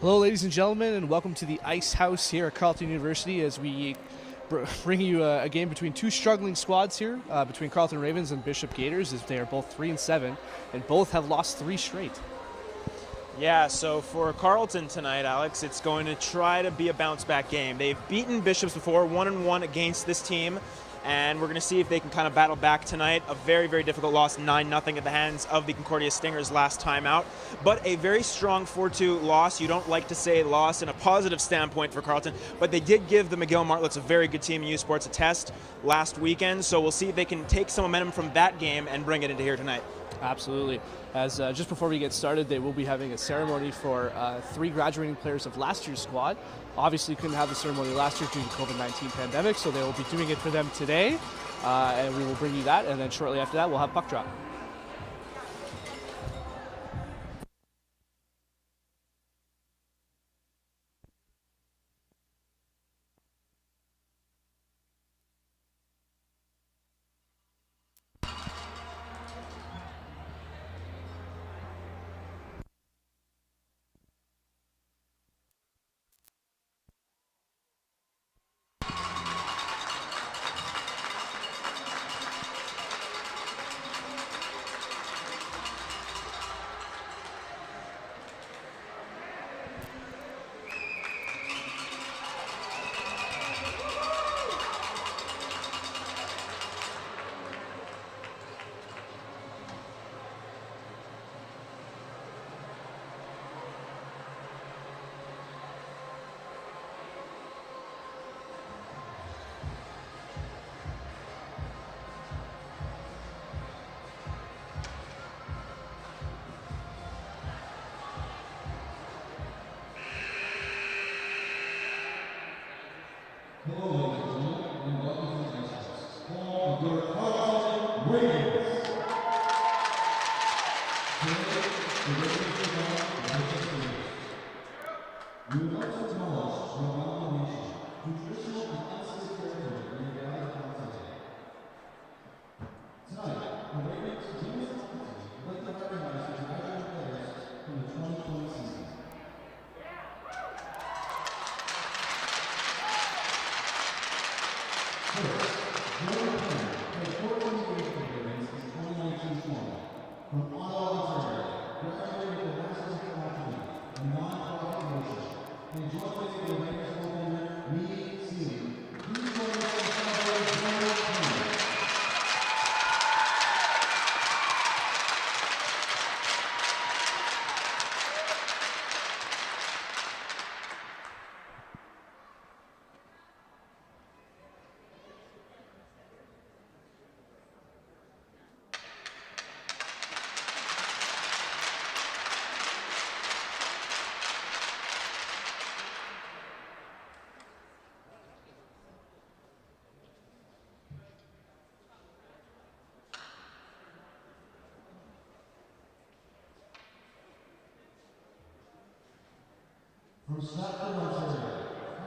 Hello, ladies and gentlemen, and welcome to the Ice House here at Carleton University as we bring you a game between two struggling squads here, between Carleton Ravens and Bishop Gaiters, as they are both 3-7, and both have lost 3 straight. Yeah, so for Carleton tonight, Alex, it's going to try to be a bounce-back game. They've beaten Bishops before, 1-1 against this team, and we're going to see if they can kind of battle back tonight. A very, very difficult loss, 9-0 at the hands of the Concordia Stingers last time out, but a very strong 4-2 loss. You don't like to say loss in a positive standpoint for Carleton, but they did give the McGill Martlets, a very good team in U Sports, a test last weekend, so we'll see if they can take some momentum from that game and bring it into here tonight. Absolutely. As just before we get started, they will be having a ceremony for 3 graduating players of last year's squad. Obviously couldn't have the ceremony last year due to the COVID-19 pandemic, so they will be doing it for them today, and we will bring you that, and then shortly after that we'll have puck drop. Hello, ladies and gentlemen, and welcome to the Ice House. Home of your Carleton Ravens. Today, the Ravens are down the Bishop Stingers. We would like to acknowledge the Mountain Nation, traditional and unceded territory in the Valley of Montana. Tonight, the Ravens Junior Faculty would like to recognize the graduating players from the 2020 season. First, Jordan Penn played 14 years for the Ravens in 2019-20. From Ottawa, Ontario, graduated with a Master's of Faculty in Non-Profit Motion, and joined the Ravens goaltender Reed Seeley. Please join us in celebrating Jordan Penn. From Stratford, Ontario,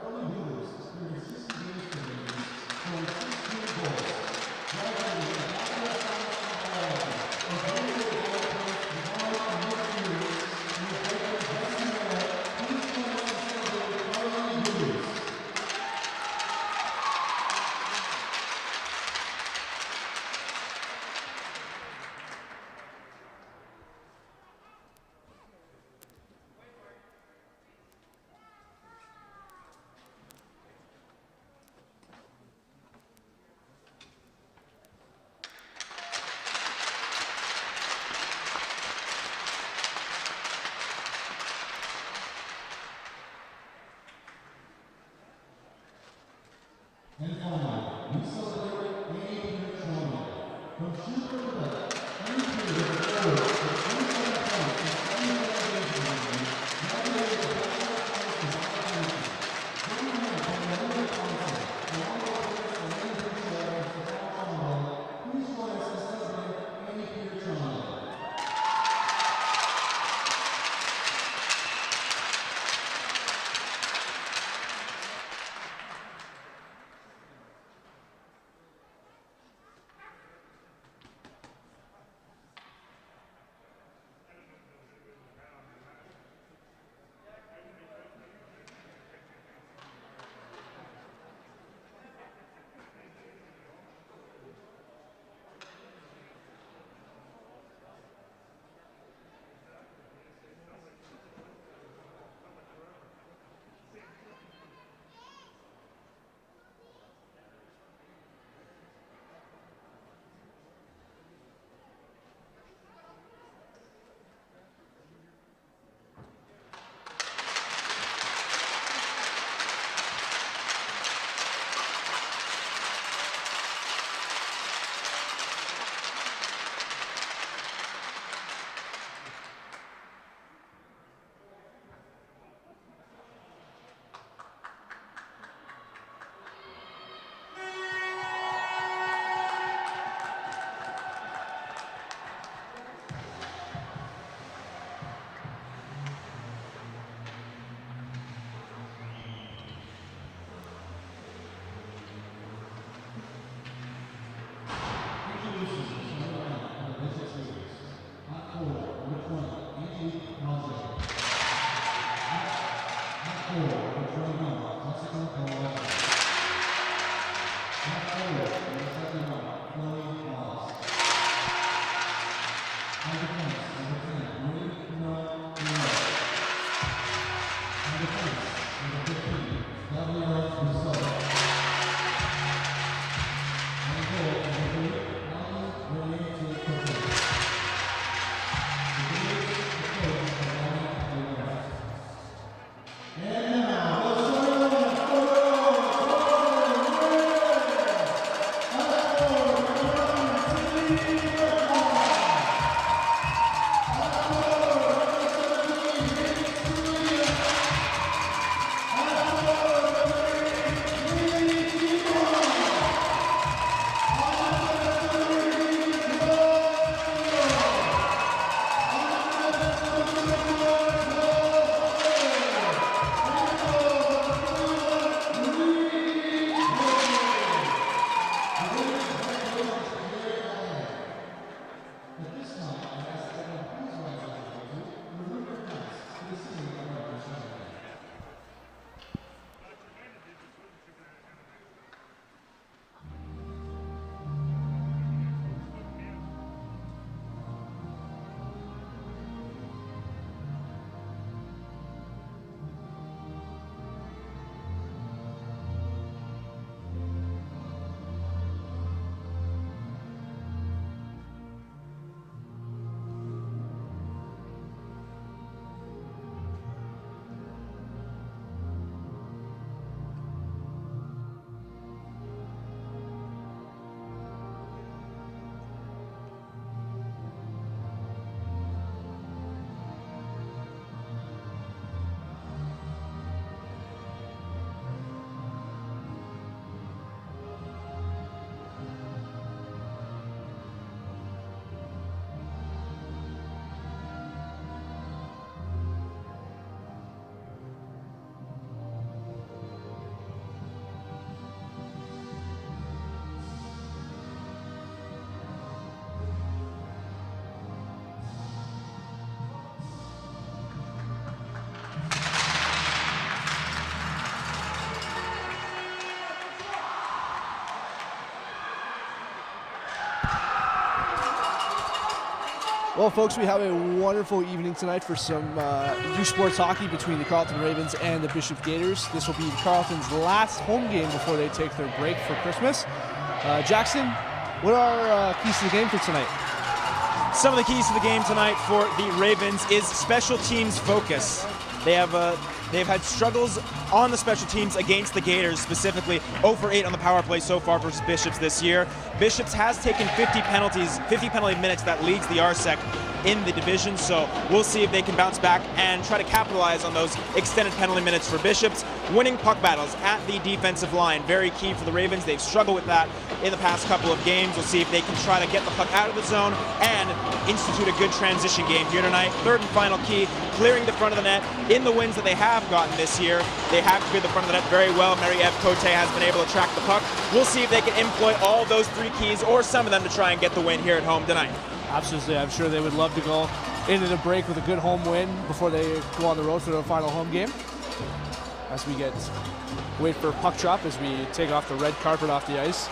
Carleton Ravens experienced 60 games for the Ravens, scoring 16 goals. Graduating with a Bachelor of Science in Biology, and graduated with outcomes in College and Mixed Units, and the Gaiters Best in the World. Please join us in celebrating Carleton Ravens. And finally, we celebrate Annie Peter Toronto. From Schuster, Quebec, Annie Peter is the third with 27 points and 77 games in the game, graduated with a Bachelor of Science in Biology. Joining him from the London Council, along with players from Annie Peter Toronto and Stefan Toronto, please join us in celebrating Annie Peter Toronto. Well, folks, we have a wonderful evening tonight for some U Sports hockey between the Carleton Ravens and the Bishop Gaiters. This will be Carleton's last home game before they take their break for Christmas. Jackson, what are keys to the game for tonight? Some of the keys to the game tonight for the Ravens is special teams focus. They've had struggles on the special teams against the Gaiters, specifically 0 for 8 on the power play so far versus Bishops this year. Bishops has taken 50 penalty minutes. That leads the RSEC in the division, so we'll see if they can bounce back and try to capitalize on those extended penalty minutes for Bishops. Winning puck battles at the defensive line, very key for the Ravens. They've struggled with that in the past couple of games. We'll see if they can try to get the puck out of the zone and institute a good transition game here tonight. Third and final key, clearing the front of the net. In the wins that they have gotten this year, they have cleared the front of the net very well. Marie-Ève Cote has been able to track the puck. We'll see if they can employ all those three keys or some of them to try and get the win here at home tonight. Absolutely. I'm sure they would love to go into the break with a good home win before they go on the road for their final home game. As we wait for puck drop as we take off the red carpet off the ice.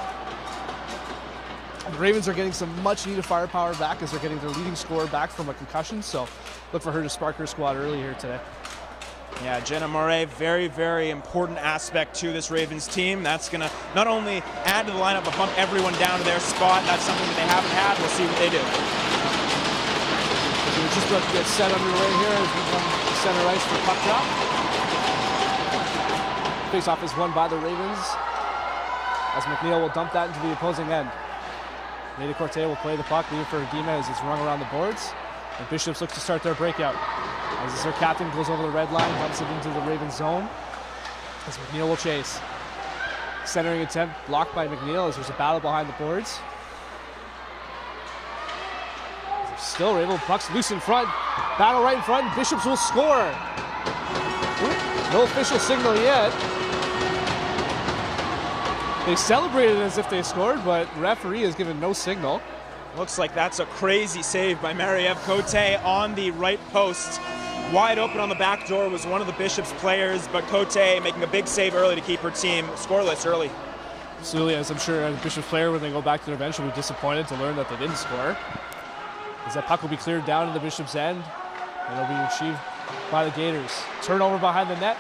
The Ravens are getting some much needed firepower back as they're getting their leading scorer back from a concussion, so look for her to spark her squad early here today. Yeah, Jenna Moret, very, very important aspect to this Ravens team. That's going to not only add to the lineup, but bump everyone down to their spot. That's something that they haven't had. We'll see what they do. We're just about to get set underway here as we come to center ice for puck drop. Face-off is won by the Ravens as McNeil will dump that into the opposing end. Maida Corte will play the puck, leave it for Edema as it's rung around the boards. And Bishops look to start their breakout. As their captain goes over the red line, dumps it into the Ravens zone. As McNeil will chase. Centering attempt blocked by McNeil as there's a battle behind the boards. They're still able, puck's loose in front. Battle right in front, Bishops will score. No official signal yet. They celebrated as if they scored, but referee has given no signal. Looks like that's a crazy save by Marie-Ève Cote on the right post. wide open on the back door was one of the Bishop's players, but Cote making a big save early to keep her team scoreless early. Absolutely, as I'm sure a Bishop's player, when they go back to their bench, will be disappointed to learn that they didn't score. As that puck will be cleared down in the Bishop's end, and it'll be retrieved by the Gaiters. Turnover behind the net.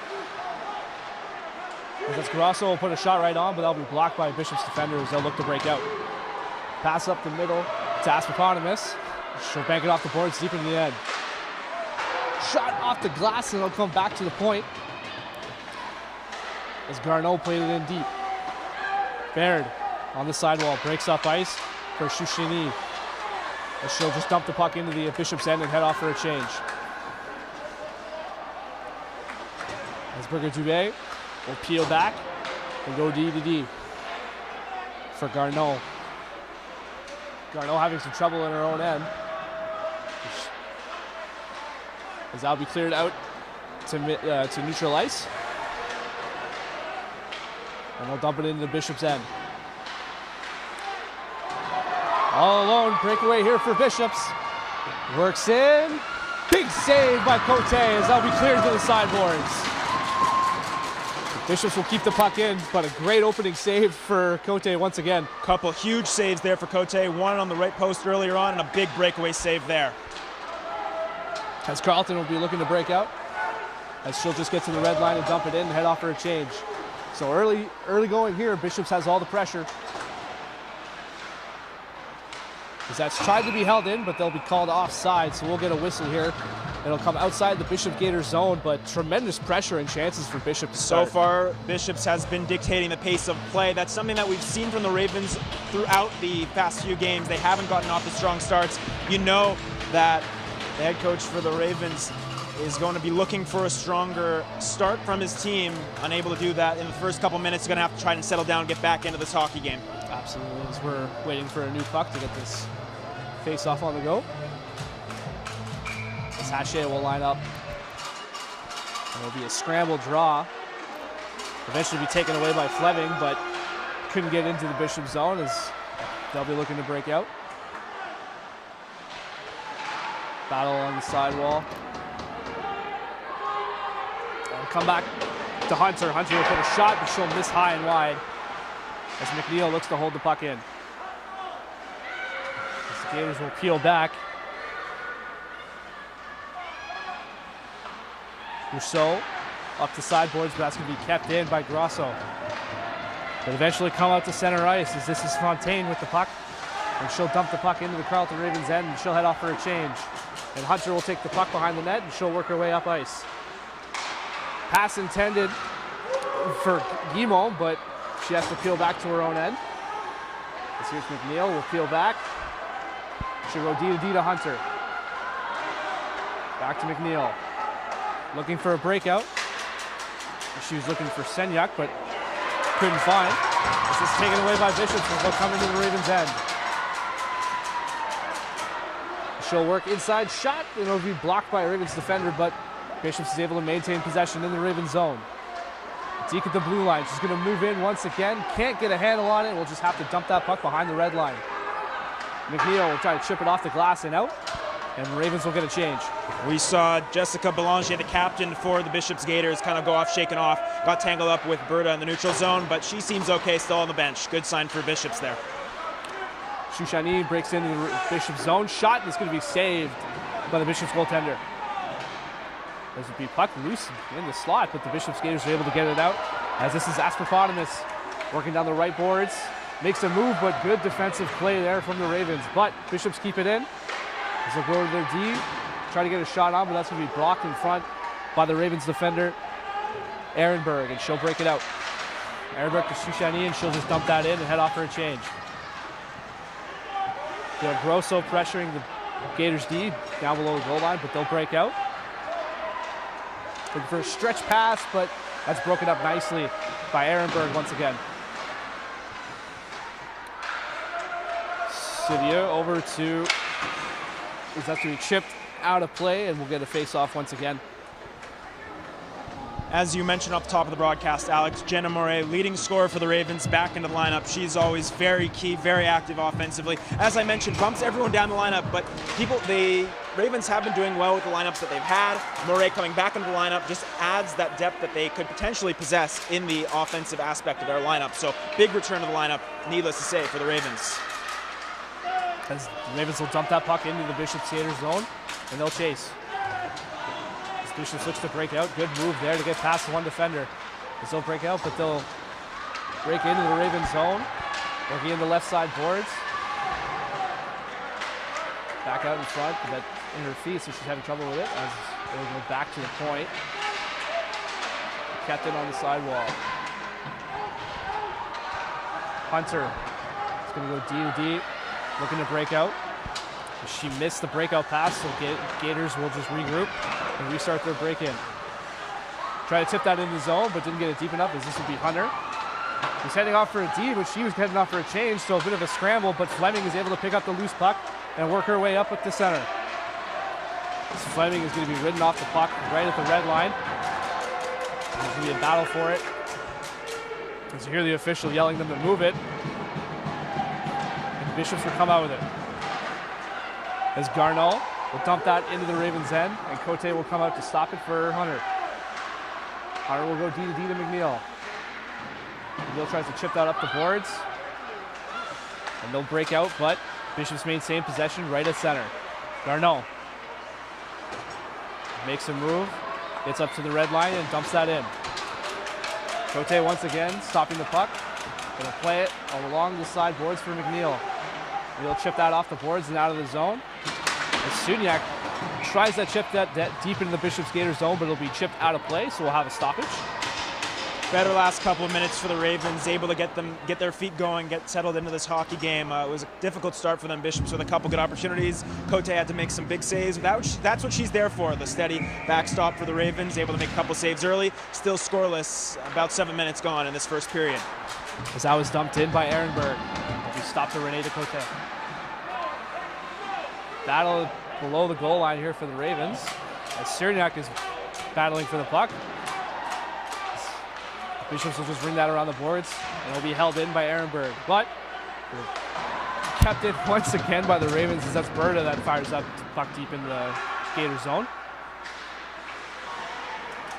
As that's Grosso will put a shot right on, but that'll be blocked by Bishop's defender as they'll look to break out. Pass up the middle to Aspapotamus. She'll bank it off the boards deep in the end. Shot off the glass and it'll come back to the point. As Garneau played it in deep. Baird on the sidewall, breaks up ice for Shushini. As she'll just dump the puck into the Bishop's end and head off for a change. As Berger-Dubé will peel back and go D to D for Garneau. Garneau having some trouble in her own end. As that'll be cleared out to neutral ice. And they'll dump it into the Bishop's end. All alone, breakaway here for Bishops. Works in. Big save by Cote as that'll be cleared to the sideboards. Bishops will keep the puck in, but a great opening save for Cote once again. Couple huge saves there for Cote. One on the right post earlier on and a big breakaway save there. As Carleton will be looking to break out. As she'll just get to the red line and dump it in and head off for a change. So early going here, Bishops has all the pressure. As that's tried to be held in, but they'll be called offside, so we'll get a whistle here. It'll come outside the Bishop Gaiters zone, but tremendous pressure and chances for Bishop to start. So far, Bishops has been dictating the pace of play. That's something that we've seen from the Ravens throughout the past few games. They haven't gotten off the strong starts. You know that the head coach for the Ravens is going to be looking for a stronger start from his team. Unable to do that in the first couple minutes, going to have to try and settle down and get back into this hockey game. Absolutely, as we're waiting for a new puck to get this face-off on the go. As Hache will line up. And it'll be a scramble draw. Eventually be taken away by Fleming, but couldn't get into the Bishop zone as they'll be looking to break out. Battle on the sidewall. They'll come back to Hunter. Hunter will put a shot, but she'll miss high and wide as McNeil looks to hold the puck in. As the Gators will peel back. Rousseau up the sideboards, but that's going to be kept in by Grosso. But eventually come out to center ice as this is Fontaine with the puck. And she'll dump the puck into the Carleton Ravens end and she'll head off for a change. And Hunter will take the puck behind the net and she'll work her way up ice. Pass intended for Guimont, but she has to peel back to her own end. As here's McNeil, will peel back. She'll go D to D to Hunter. Back to McNeil. Looking for a breakout. She was looking for Senyak, but couldn't find. This is taken away by Bishops as they'll come into the Ravens' end. She'll work inside shot, and it'll be blocked by a Ravens defender, but Bishops is able to maintain possession in the Ravens zone. Deke at the blue line. She's going to move in once again. Can't get a handle on it. We'll just have to dump that puck behind the red line. McNeil will try to chip it off the glass and out, and the Ravens will get a change. We saw Jessica Belanger, the captain for the Bishop's Gators, kind of go off, shaken off, got tangled up with Berta in the neutral zone, but she seems okay still on the bench. Good sign for Bishops there. Shushani breaks into the Bishop's zone. Shot, and it's going to be saved by the Bishop's goaltender. There's a puck loose in the slot, but the Bishop's Gators are able to get it out. As this is Aspapotamus working down the right boards. Makes a move, but good defensive play there from the Ravens. But Bishops keep it in. As they'll go to their D, try to get a shot on, but that's going to be blocked in front by the Ravens defender, Ehrenberg, and she'll break it out. Ehrenberg to Shushani, and she'll just dump that in and head off for a change. Grosso pressuring the Gators D down below the goal line, but they'll break out. Looking for a stretch pass, but that's broken up nicely by Ehrenberg once again. Sidia over to, is that to be chipped out of play, and we'll get a face-off once again. As you mentioned off the top of the broadcast, Alex, Jenna Moret, leading scorer for the Ravens, back into the lineup. She's always very key, very active offensively. As I mentioned, bumps everyone down the lineup, but people, they Ravens have been doing well with the lineups that they've had. Moray coming back into the lineup just adds that depth that they could potentially possess in the offensive aspect of their lineup. So big return to the lineup, needless to say, for the Ravens. As the Ravens will dump that puck into the Bishop's Gators zone, and they'll chase. As Bishop's looks to break out, good move there to get past one defender. As they'll break out, but they'll break into the Ravens zone, working in the left side boards. Back out in front, but that in her feet, so she's having trouble with it as it'll go back to the point. Kept it on the sidewall. Hunter is going to go D to D, looking to break out. She missed the breakout pass, so Gators will just regroup and restart their break-in. Try to tip that in the zone, but didn't get it deep enough, as this would be Hunter. He's heading off for a D, but she was heading off for a change, so a bit of a scramble, but Fleming is able to pick up the loose puck and work her way up at the center. So Fleming is going to be ridden off the puck right at the red line. There's going to be a battle for it. As you hear the official yelling them to move it. And Bishops will come out with it. As Garnall will dump that into the Ravens' end, and Cote will come out to stop it for Hunter. Hunter will go D to D to McNeil. McNeil tries to chip that up the boards. And they'll break out, but Bishops maintain possession right at center. Garneau makes a move, gets up to the red line and dumps that in. Cote once again stopping the puck. Gonna play it along the side boards for McNeil. He'll chip that off the boards and out of the zone. As Suniak tries that chip that deep into the Bishops Gators zone, but it'll be chipped out of play, so we'll have a stoppage. Better last couple of minutes for the Ravens, able to get their feet going, get settled into this hockey game. It was a difficult start for them. Bishops with a couple good opportunities. Cote had to make some big saves. That's what she's there for, the steady backstop for the Ravens, able to make a couple saves early. Still scoreless, about 7 minutes gone in this first period. As that was dumped in by Ehrenberg. He stopped the Renee Cote. Battle below the goal line here for the Ravens. As Cerniak is battling for the puck. Bishops will just bring that around the boards, and it'll be held in by Ehrenberg. But kept in once again by the Ravens, as that's Berta that fires up puck deep in the Gator zone.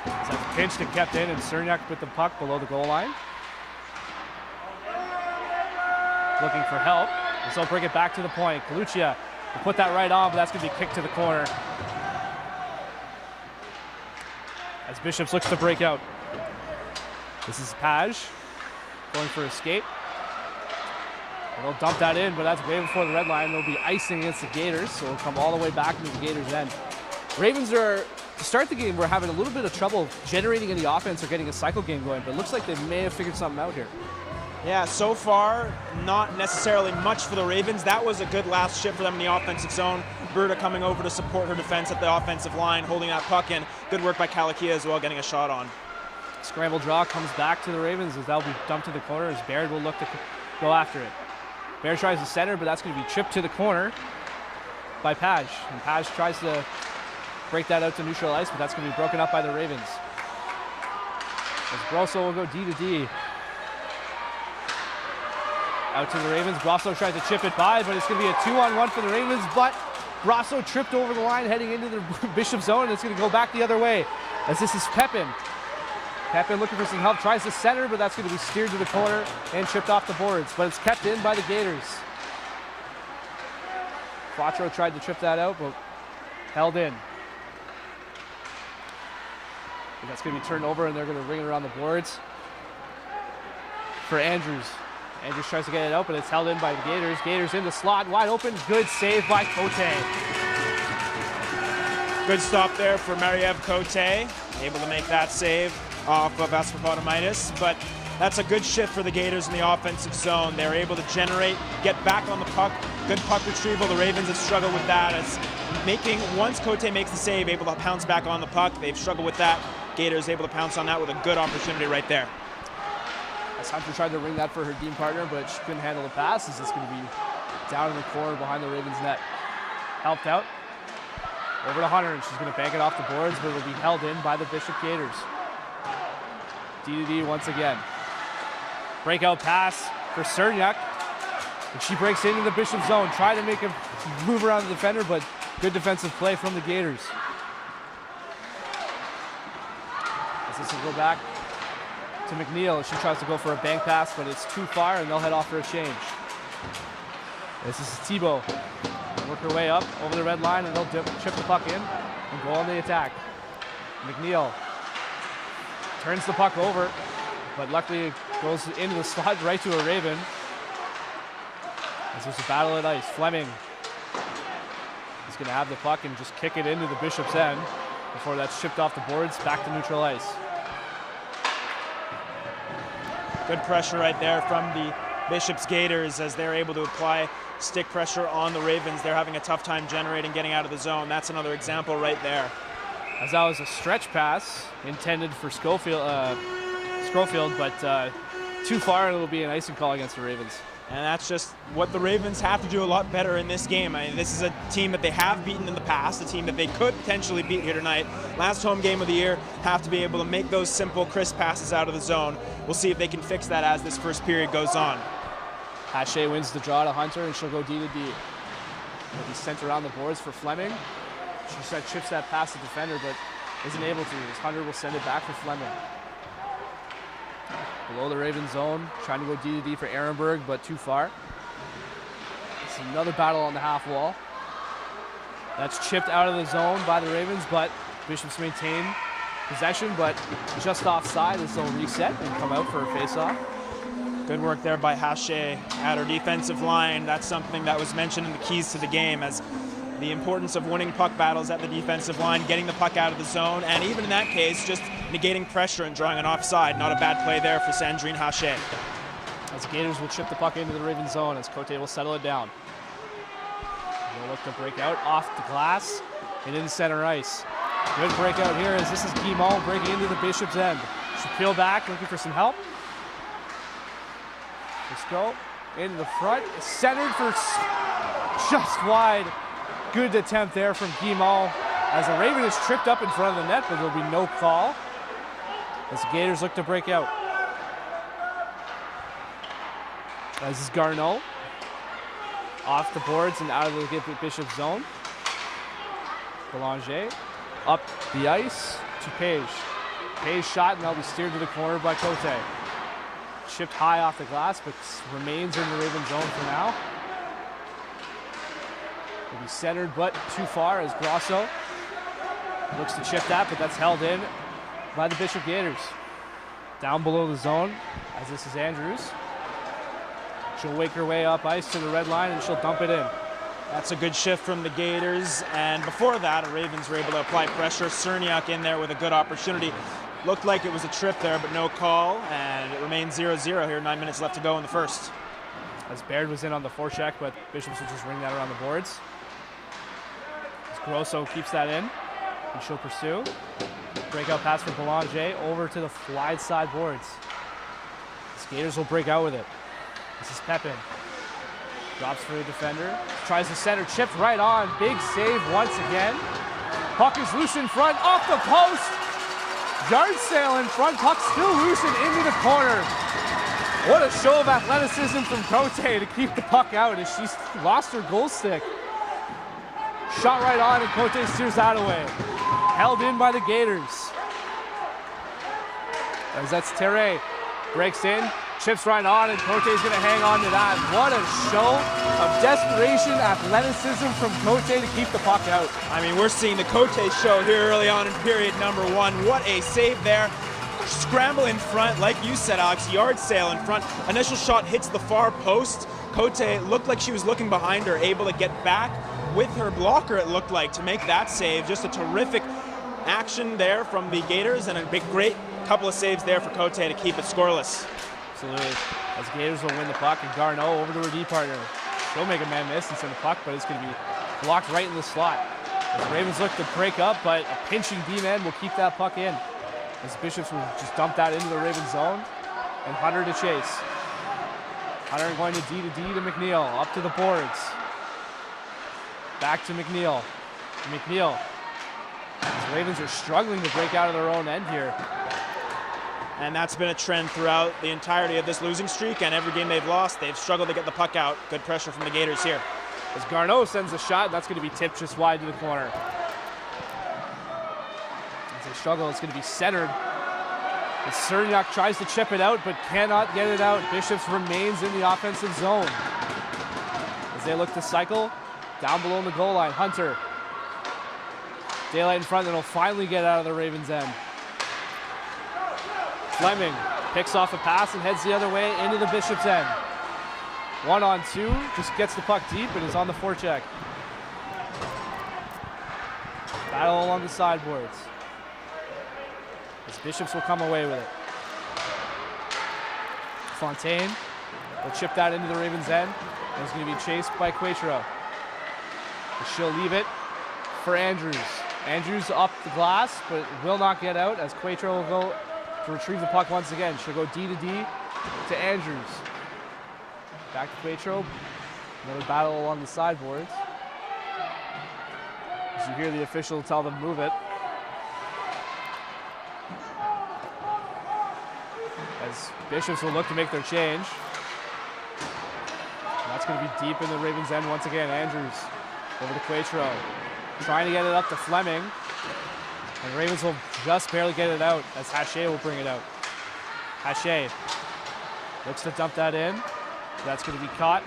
So that's pinched and kept in, and Cerniak with the puck below the goal line. Looking for help, and so bring it back to the point. Coluccia will put that right on, but that's going to be kicked to the corner. As Bishops looks to break out. This is Page going for a skate. And they'll dump that in, but that's way before the red line. They'll be icing against the Gators, so it'll come all the way back into the Gators' end. Ravens are, to start the game, we're having a little bit of trouble generating any offense or getting a cycle game going, but it looks like they may have figured something out here. Yeah, so far, not necessarily much for the Ravens. That was a good last shift for them in the offensive zone. Berta coming over to support her defense at the offensive line, holding that puck in. Good work by Kalakia as well, getting a shot on. Scramble draw comes back to the Ravens as that'll be dumped to the corner as Baird will look to go after it. Baird tries to center, but that's going to be chipped to the corner by Page. And Page tries to break that out to neutral ice, but that's going to be broken up by the Ravens. As Grosso will go D to D. Out to the Ravens. Grosso tries to chip it by, but it's going to be a 2-on-1 for the Ravens, but Grosso tripped over the line heading into the Bishop zone, and it's going to go back the other way as this is Pepin. Pepin looking for some help, tries to center, but that's going to be steered to the corner and chipped off the boards, but it's kept in by the Gators. Quattro tried to trip that out, but held in. And that's going to be turned over, and they're going to ring it around the boards for Andrews. Andrews tries to get it out, but it's held in by the Gators. Gators in the slot, wide open. Good save by Cote. Good stop there for Mariev Cote. Able to make that save off of Asperpotomitis, but that's a good shift for the Gators in the offensive zone. They're able to generate, get back on the puck. Good puck retrieval. The Ravens have struggled with that. As once Cote makes the save, able to pounce back on the puck. They've struggled with that. Gators able to pounce on that with a good opportunity right there. As Hunter tried to ring that for her team partner, but she couldn't handle the pass. As it's going to be down in the corner behind the Ravens net. Helped out. Over to Hunter, and she's going to bank it off the boards, but it'll be held in by the Bishop Gators. D to D once again. Breakout pass for Cerniak. And she breaks into the Bishop zone. Try to make a move around the defender, but Good defensive play from the Gators. As this will go back to McNeil. She tries to go for a bank pass, but it's too far, and they'll head off for a change. This is Thibault. Work her way up over the red line, and they'll chip the puck in and go on the attack. McNeil turns the puck over, but luckily it goes into the slot right to a Raven. This is a battle at ice. Fleming is going to have the puck and just kick it into the Bishop's end before that's shipped off the boards back to neutral ice. Good pressure right there from the Bishop's Gators as they're able to apply stick pressure on the Ravens. They're having a tough time generating, getting out of the zone. That's another example right there. As that was a stretch pass intended for Schofield, but too far, and it'll be an icing call against the Ravens. And that's just what the Ravens have to do a lot better in this game. I mean, this is a team that they have beaten in the past, a team that they could potentially beat here tonight. Last home game of the year, have to be able to make those simple, crisp passes out of the zone. We'll see if they can fix that as this first period goes on. Hache wins the draw to Hunter, and she'll go D to D. It'll be sent around the boards for Fleming. She chips that past the defender, but isn't able to, as Hunter will send it back for Fleming. Below the Raven zone, trying to go D to D for Ehrenberg, but too far. It's another battle on the half wall. That's chipped out of the zone by the Ravens, but Bishops maintain possession, but just offside as they'll reset and come out for a face-off. Good work there by Hache at her defensive line. That's something that was mentioned in the keys to the game, as the importance of winning puck battles at the defensive line, getting the puck out of the zone, and even in that case, just negating pressure and drawing an offside. Not a bad play there for Sandrine Hache. As the Gators will chip the puck into the Raven zone, as Cote will settle it down. They'll look to break out off the glass and in center ice. Good breakout here as this is Guimont breaking into the Bishop's end. She'll peel back, looking for some help. Let's go into the front. Centered for just wide. Good attempt there from Guimont as the Raven is tripped up in front of the net, but there'll be no call as the Gators look to break out. As is Garneau off the boards and out of the Bishop zone. Belanger up the ice to Page. Page shot, and that'll be steered to the corner by Cote. Chipped high off the glass, but remains in the Raven zone for now. Will be centered, but too far as Grosso looks to chip that, but that's held in by the Bishop Gators. Down below the zone, as this is Andrews. She'll wake her way up ice to the red line, and she'll dump it in. That's a good shift from the Gators, and before that, the Ravens were able to apply pressure. Cerniak in there with a good opportunity. Looked like it was a trip there, but no call, and it remains 0-0 here, 9 minutes left to go in the first. As Baird was in on the forecheck, but Bishops will just ring that around the boards. As Grosso keeps that in, and she'll pursue. Breakout pass for Belanger over to the wide side boards. The Skaters will break out with it. This is Pepin. Drops for the defender. Tries to center, chipped right on. Big save once again. Puck is loose in front, off the post. Yard sale in front, puck still loose and into the corner. What a show of athleticism from Cote to keep the puck out as she's lost her goal stick. Shot right on and Cote steers that away. Held in by the Gators. As that's Terre. Breaks in, chips right on, and Cote's going to hang on to that. What a show of desperation, athleticism from Cote to keep the puck out. I mean, we're seeing the Cote show here early on in period number one. What a save there. Scramble in front, like you said, Alex, yard sale in front. Initial shot hits the far post. Cote looked like she was looking behind her, able to get back with her blocker, it looked like, to make that save. Just a terrific action there from the Gators, and a big, great couple of saves there for Cote to keep it scoreless. Absolutely. As Gators will win the puck, and Garneau over to her D partner. She'll make a man miss and send the puck, but it's going to be blocked right in the slot. As the Ravens look to break up, but a pinching D-man will keep that puck in. As Bishops will just dump that into the Raven zone, and Hunter to chase. Hunter going to D to McNeil, up to the boards. Back to McNeil. McNeil. The Ravens are struggling to break out of their own end here. And that's been a trend throughout the entirety of this losing streak, and every game they've lost, they've struggled to get the puck out. Good pressure from the Gators here. As Garneau sends a shot, that's going to be tipped just wide to the corner. As they struggle, it's going to be centered. As Cerniak tries to chip it out, but cannot get it out. Bishops remains in the offensive zone. As they look to cycle, down below the goal line, Hunter. Daylight in front, and he'll finally get out of the Ravens' end. Fleming picks off a pass and heads the other way into the Bishops' end. 1-on-2, just gets the puck deep and is on the forecheck. Battle along the sideboards. As Bishops will come away with it. Fontaine will chip that into the Ravens' end. And it's going to be chased by Quatro. She'll leave it for Andrews. Andrews up the glass, but will not get out as Quatro will go to retrieve the puck once again. She'll go D to D to Andrews. Back to Quatro. Another battle along the sideboards. As you hear the official tell them move it. As Bishops will look to make their change. And that's going to be deep in the Ravens' end once again. Andrews over to Quatro. Trying to get it up to Fleming. And Ravens will just barely get it out as Haché will bring it out. Haché looks to dump that in. That's going to be caught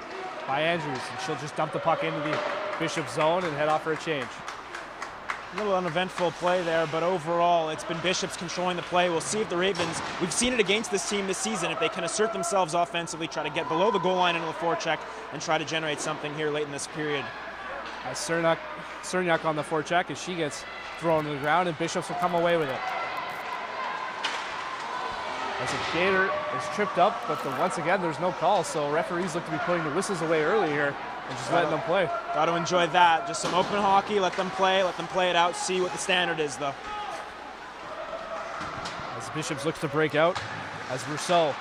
by Andrews. And she'll just dump the puck into the Bishop zone and head off for a change. A little uneventful play there, but overall it's been Bishops controlling the play. We'll see if the Ravens, we've seen it against this team this season, if they can assert themselves offensively, try to get below the goal line into the forecheck and try to generate something here late in this period. As Cerniak on the forecheck as she gets thrown to the ground and Bishops will come away with it. As a Gator is tripped up, but once again there's no call, so referees look to be putting the whistles away early here and just letting them play. Got to enjoy that. Just some open hockey, let them play it out, see what the standard is though. As Bishops looks to break out, as Rousseau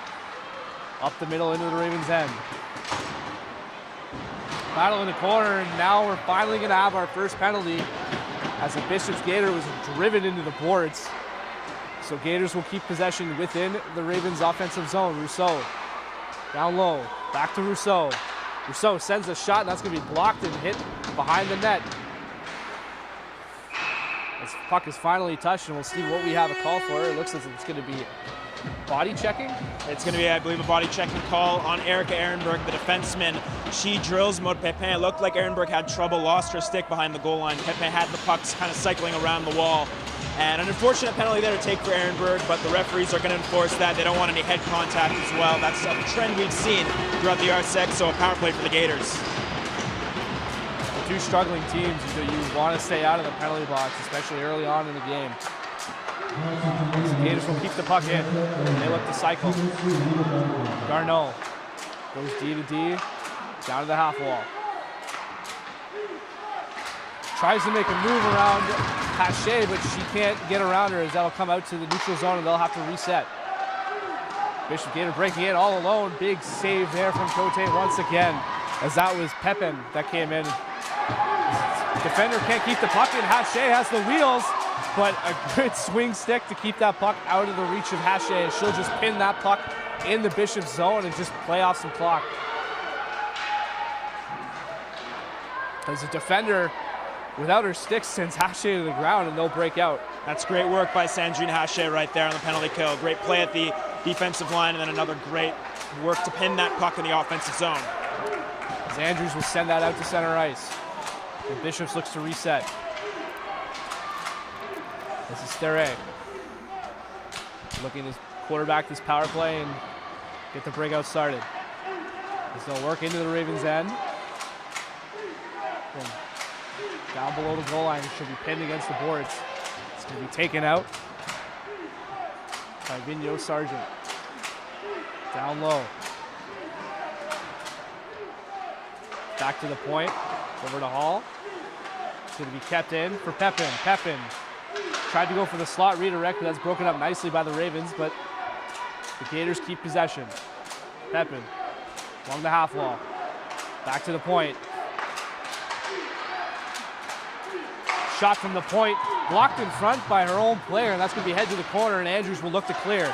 up the middle into the Ravens' end. Battle in the corner, and now we're finally going to have our first penalty as the Bishops Gator was driven into the boards. So Gators will keep possession within the Ravens' offensive zone. Rousseau down low, back to Rousseau. Rousseau sends a shot, and that's going to be blocked and hit behind the net. This puck is finally touched, and we'll see what we have a call for. It looks like it's going to be body checking. It's going to be, I believe, a body checking call on Erica Ehrenberg, the defenseman. She drills Maud Pepin. It looked like Ehrenberg had trouble, lost her stick behind the goal line. Pepin had the pucks kind of cycling around the wall. And an unfortunate penalty there to take for Ehrenberg, but the referees are going to enforce that. They don't want any head contact as well. That's a trend we've seen throughout the RSEC, so a power play for the Gators. The two struggling teams, you want to stay out of the penalty box, especially early on in the game. The Gators will keep the puck in. They look to cycle. Garneau goes D to D, down to the half wall. Tries to make a move around Haché, but she can't get around her as that'll come out to the neutral zone and they'll have to reset. Bishop Gator breaking in all alone. Big save there from Cote once again, as that was Pepin that came in. Defender can't keep the puck in. Haché has the wheels, but a good swing stick to keep that puck out of the reach of Haché. She'll just pin that puck in the Bishop zone and just play off some clock. As a defender, without her stick, sends Haché to the ground and they'll break out. That's great work by Sandrine Haché right there on the penalty kill. Great play at the defensive line and then another great work to pin that puck in the offensive zone. As Andrews will send that out to center ice. And Bishops looks to reset. This is Stere. Looking to quarterback this power play and get the breakout started. There's no work into the Ravens' end. And down below the goal line, it should be pinned against the boards. It's going to be taken out by Vigneault Sargent. Down low. Back to the point. Over to Hall. It's going to be kept in for Pepin. Pepin tried to go for the slot redirect, but that's broken up nicely by the Ravens, but the Gators keep possession. Pepin along the half wall. Back to the point. Shot from the point, blocked in front by her own player, and that's going to be head to the corner, and Andrews will look to clear.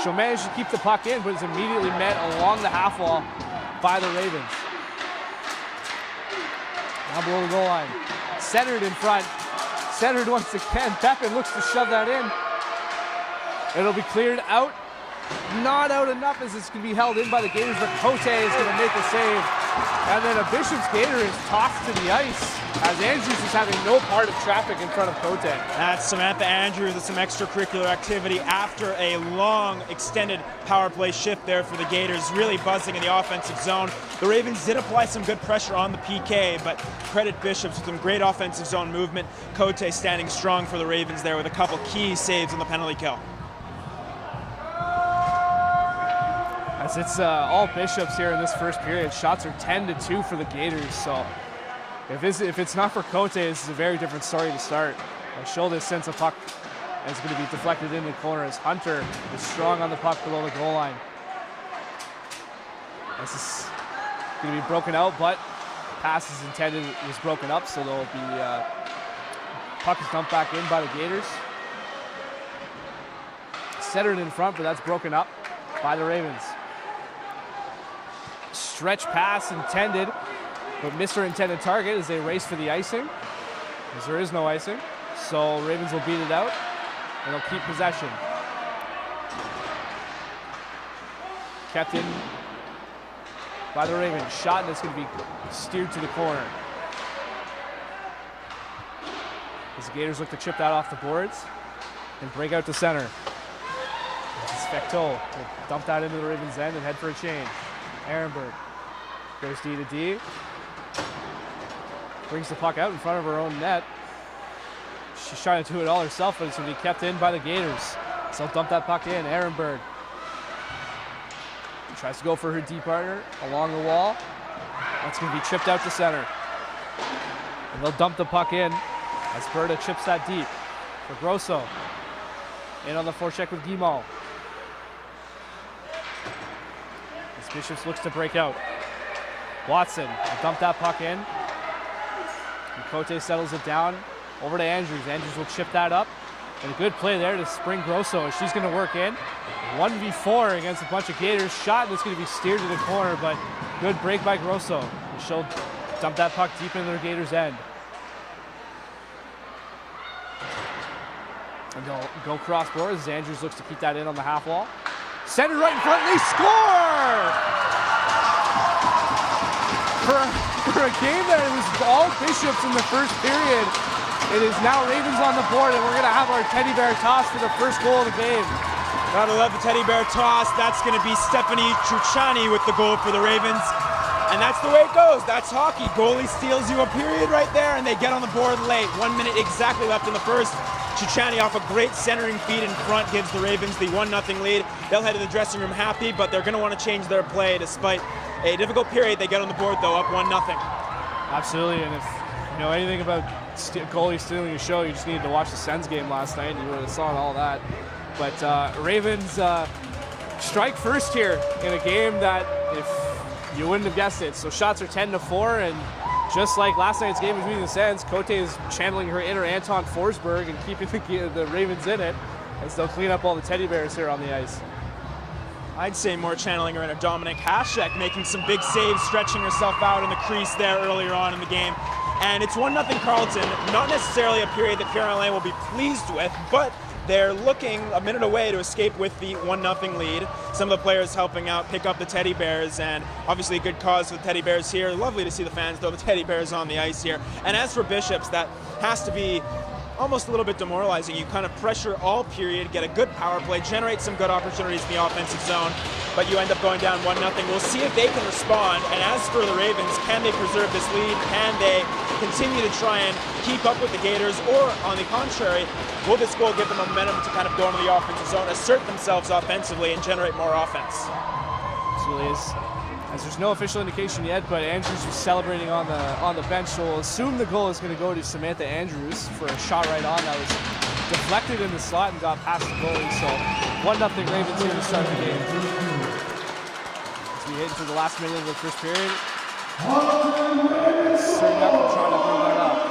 She'll manage to keep the puck in, but it's immediately met along the half wall by the Ravens. Down below the goal line. Centered in front. Centered once again. Pepin looks to shove that in. It'll be cleared out. Not out enough as it's going to be held in by the Gators, but Cote is going to make the save. And then a Bishop's Gator is tossed to the ice as Andrews is having no part of traffic in front of Cote. That's Samantha Andrews with some extracurricular activity after a long extended power play shift there for the Gators, really buzzing in the offensive zone. The Ravens did apply some good pressure on the PK, but credit Bishops with some great offensive zone movement. Cote standing strong for the Ravens there with a couple key saves on the penalty kill. As it's all Bishops here in this first period. Shots are 10-2 for the Gators, so if it's not for Cote, this is a very different story to start. Schultes sends a puck and it's going to be deflected in the corner as Hunter is strong on the puck below the goal line. This is going to be broken out, but pass is intended was broken up, so there'll be puck is dumped back in by the Gators. Centered in front, but that's broken up by the Ravens. Stretch pass intended, but missed her intended target as they race for the icing, as there is no icing. So Ravens will beat it out, and they'll keep possession. Kept in by the Ravens. Shot, and it's going to be steered to the corner. As the Gators look to chip that off the boards and break out to center. Spectol will dump that into the Ravens' end and head for a change. Ehrenberg goes D to D. Brings the puck out in front of her own net. She's trying to do it all herself, but it's going to be kept in by the Gators. So they'll dump that puck in. Ehrenberg tries to go for her D partner along the wall. That's going to be chipped out to center. And they'll dump the puck in as Berta chips that deep for Grosso. In on the forecheck with Guimont. Bishops looks to break out. Watson will dump that puck in. And Cote settles it down over to Andrews. Andrews will chip that up. And a good play there to spring Grosso as she's going to work in. 1v4 against a bunch of Gators. Shot that's going to be steered to the corner, but good break by Grosso. And she'll dump that puck deep into the Gators' end. And they'll go cross boards as Andrews looks to keep that in on the half wall. Centered right in front, and they score! For a game that was all Bishops in the first period, it is now Ravens on the board, and we're going to have our teddy bear toss for the first goal of the game. Gotta love the teddy bear toss. That's going to be Stephanie Truchani with the goal for the Ravens. And that's the way it goes. That's hockey. Goalie steals you a period right there, and they get on the board late. 1 minute exactly left in the first. Truchani off a great centering feed in front gives the Ravens the 1-0 lead. They'll head to the dressing room happy, but they're going to want to change their play despite a difficult period. They get on the board, though, up 1-0. Absolutely, and if you know anything about goalie stealing your show, you just needed to watch the Sens game last night, and you would have saw all that. But Ravens strike first here in a game that if you wouldn't have guessed it. So shots are 10-4, and just like last night's game between the Sens, Cote is channeling her inner Anton Forsberg and keeping the Ravens in it as they'll clean up all the teddy bears here on the ice. I'd say more channeling her inner Dominic Hasek, making some big saves, stretching herself out in the crease there earlier on in the game. And it's 1-0 Carleton, not necessarily a period that Caroline will be pleased with, but they're looking a minute away to escape with the 1-0 lead. Some of the players helping out pick up the teddy bears, and obviously a good cause for the teddy bears here. Lovely to see the fans throw the teddy bears on the ice here. And as for Bishops, that has to be almost a little bit demoralizing. You kind of pressure all period, get a good power play, generate some good opportunities in the offensive zone, but you end up going down 1-0. We'll see if they can respond. And as for the Ravens, can they preserve this lead? Can they continue to try and keep up with the Gators? Or on the contrary, will this goal give them momentum to kind of go into the offensive zone, assert themselves offensively, and generate more offense? Absolutely is. As there's no official indication yet, but Andrews was celebrating on the bench, so we'll assume the goal is going to go to Samantha Andrews for a shot right on that was deflected in the slot and got past the goalie. So 1-0 Ravens here to start the game. As we hit into the last minute of the first period, setting up and trying to bring that up.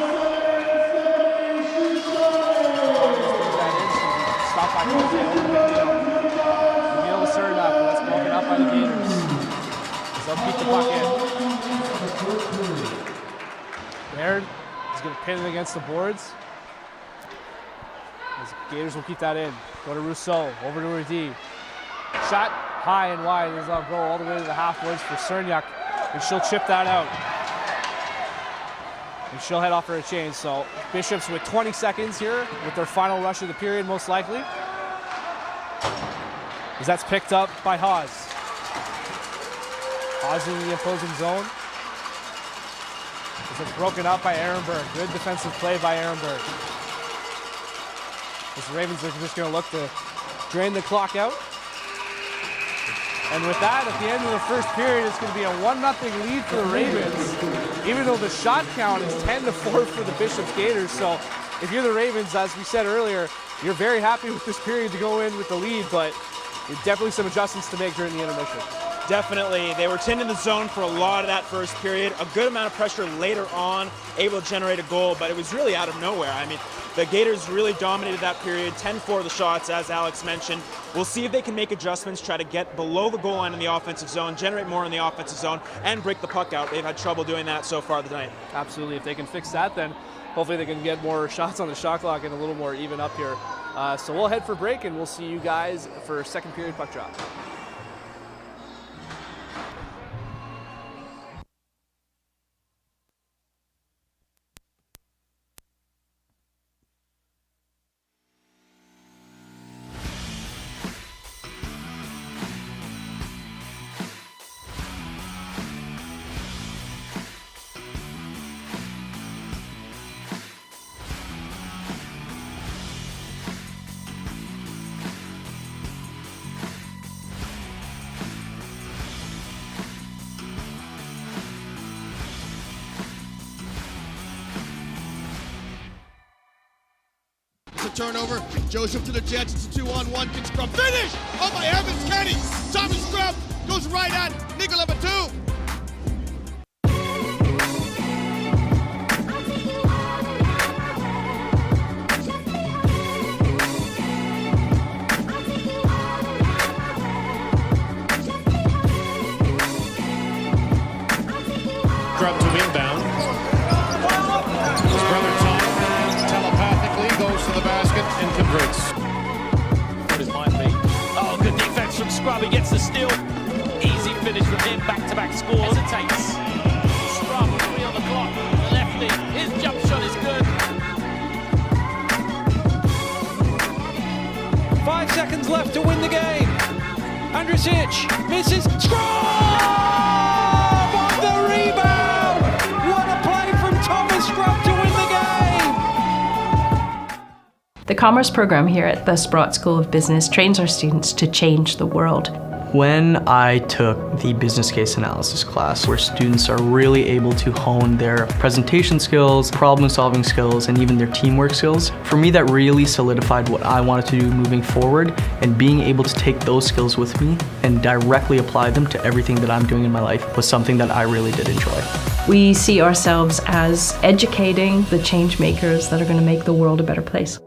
Stop by Cote over McNeil to serve up, and that's broken up by the Gators. They'll keep the puck in. Baird is going to pin it against the boards. As Gators will keep that in. Go to Rousseau, over to Rudi. Shot high and wide. It does not go all the way to the half boards for Cerniak, and she'll chip that out. And she'll head off for a change. So Bishops with 20 seconds here with their final rush of the period, most likely. As that's picked up by Haas. Haas in the opposing zone. As it's broken up by Ehrenberg. Good defensive play by Ehrenberg. As the Ravens are just going to look to drain the clock out. And with that, at the end of the first period, it's going to be a 1-0 lead for the Ravens, even though the shot count is 10-4 for the Bishops Gators. So if you're the Ravens, as we said earlier, you're very happy with this period to go in with the lead, but definitely some adjustments to make during the intermission. Definitely. They were in the zone for a lot of that first period. A good amount of pressure later on, able to generate a goal, but it was really out of nowhere. I mean, the Gators really dominated that period, 10-4 the shots, as Alex mentioned. We'll see if they can make adjustments, try to get below the goal line in the offensive zone, generate more in the offensive zone, and break the puck out. They've had trouble doing that so far tonight. Absolutely. If they can fix that, then hopefully they can get more shots on the shot clock and a little more even up here. So we'll head for break, and we'll see you guys for second period puck drop. Turnover, Joseph to the Jets, it's a 2-on-1, big scrum, finish! Oh by Evans, Kenny, Tommy scrum, goes right at Nicola Batou. Scrum to inbound. His brother Tom telepathically goes to the basket and converts. What it might be. Oh, good defense from Scrub. He gets the steal. Easy finish from him. Back-to-back scores. Hesitates. Scrub three on the clock. Lefty. His jump shot is good. 5 seconds left to win the game. Andrusic misses. Scrub on the rebound. What a play from Thomas Scrub to win the game. The Commerce program here at the Sprott School of Business trains our students to change the world. When I took the business case analysis class, where students are really able to hone their presentation skills, problem solving skills, and even their teamwork skills, for me that really solidified what I wanted to do moving forward, and being able to take those skills with me and directly apply them to everything that I'm doing in my life was something that I really did enjoy. We see ourselves as educating the change makers that are going to make the world a better place.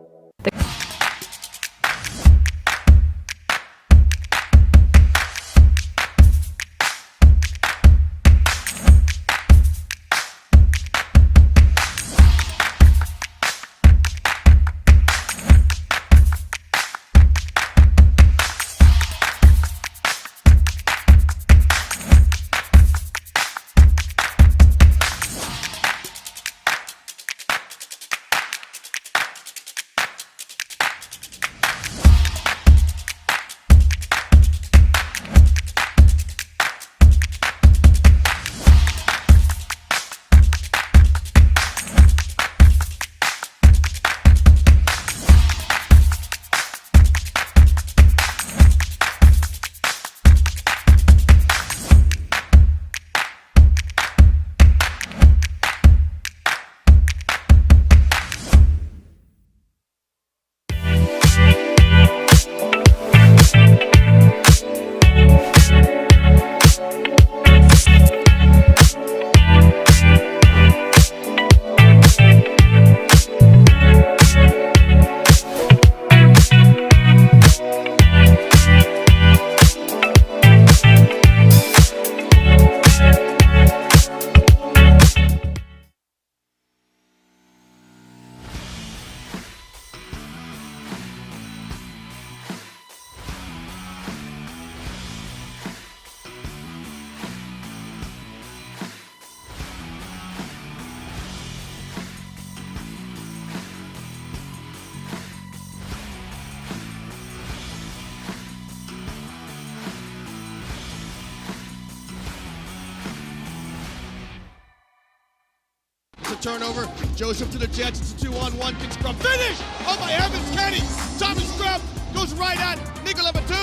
a turnover. Joseph to the Jets. It's a 2-on-1. Big scrum. Finish! Oh my heavens, Kenny! Tommy scrum goes right at nickel number 2.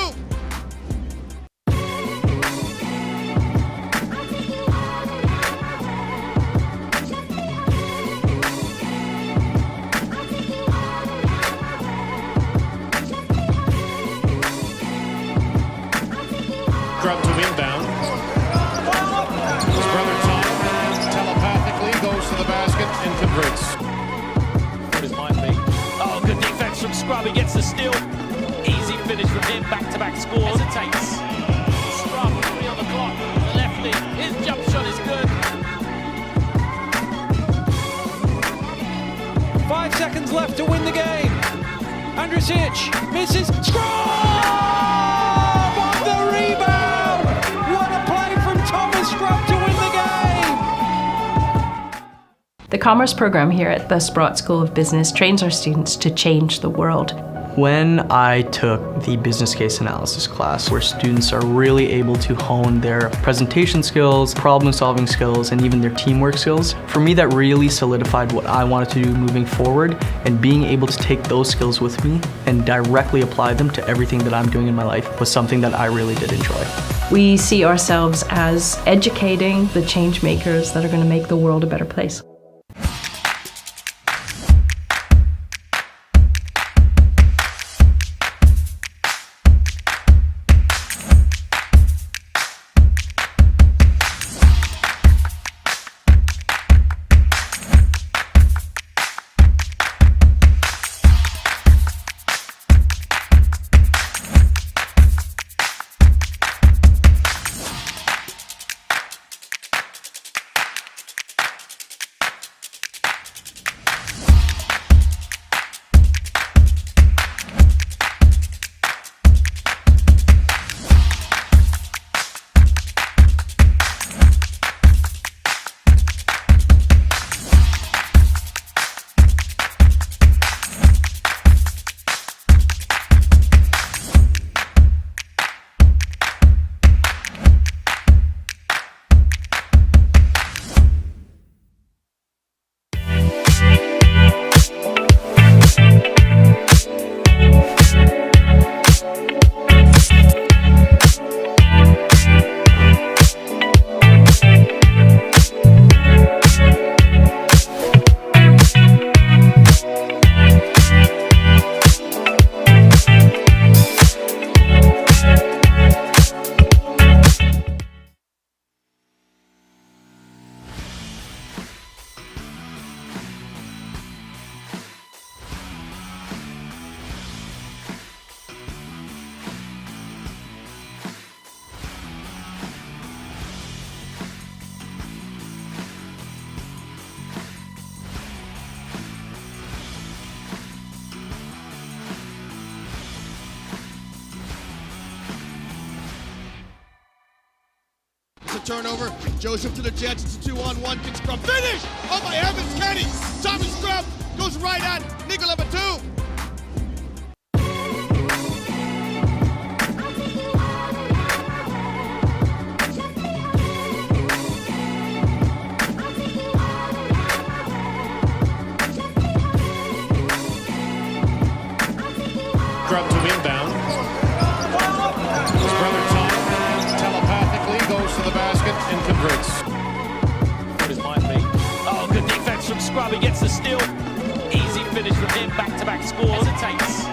Scrum to inbound. His brother Tom telepathically goes to the basket and converts. What it might be. Oh, good defense from Scrub. He gets the steal. Easy finish from him. Back-to-back scores. Hesitates. Scrub, 3 on the clock. The lefty. His jump shot is good. 5 seconds left to win the game. Andrusich misses. Scrub on the rebound. What a play from Thomas Scrub to win the game. The Commerce program here at the Sprott School of Business trains our students to change the world. When I took the business case analysis class, where students are really able to hone their presentation skills, problem solving skills, and even their teamwork skills, for me that really solidified what I wanted to do moving forward, and being able to take those skills with me and directly apply them to everything that I'm doing in my life was something that I really did enjoy. We see ourselves as educating the change makers that are going to make the world a better place. It's a turnover. Joseph to the Jets. It's a 2-on-1. Big scrum. Finish! Oh my heavens, Kenny! Tommy scrum goes right at nickel number 2. Scrum to inbound. His brother Tom telepathically goes to the basket and converts. What it might be. Oh, good defense from Scrub. He gets the steal. Easy finish from him. Back-to-back scores. Hesitates.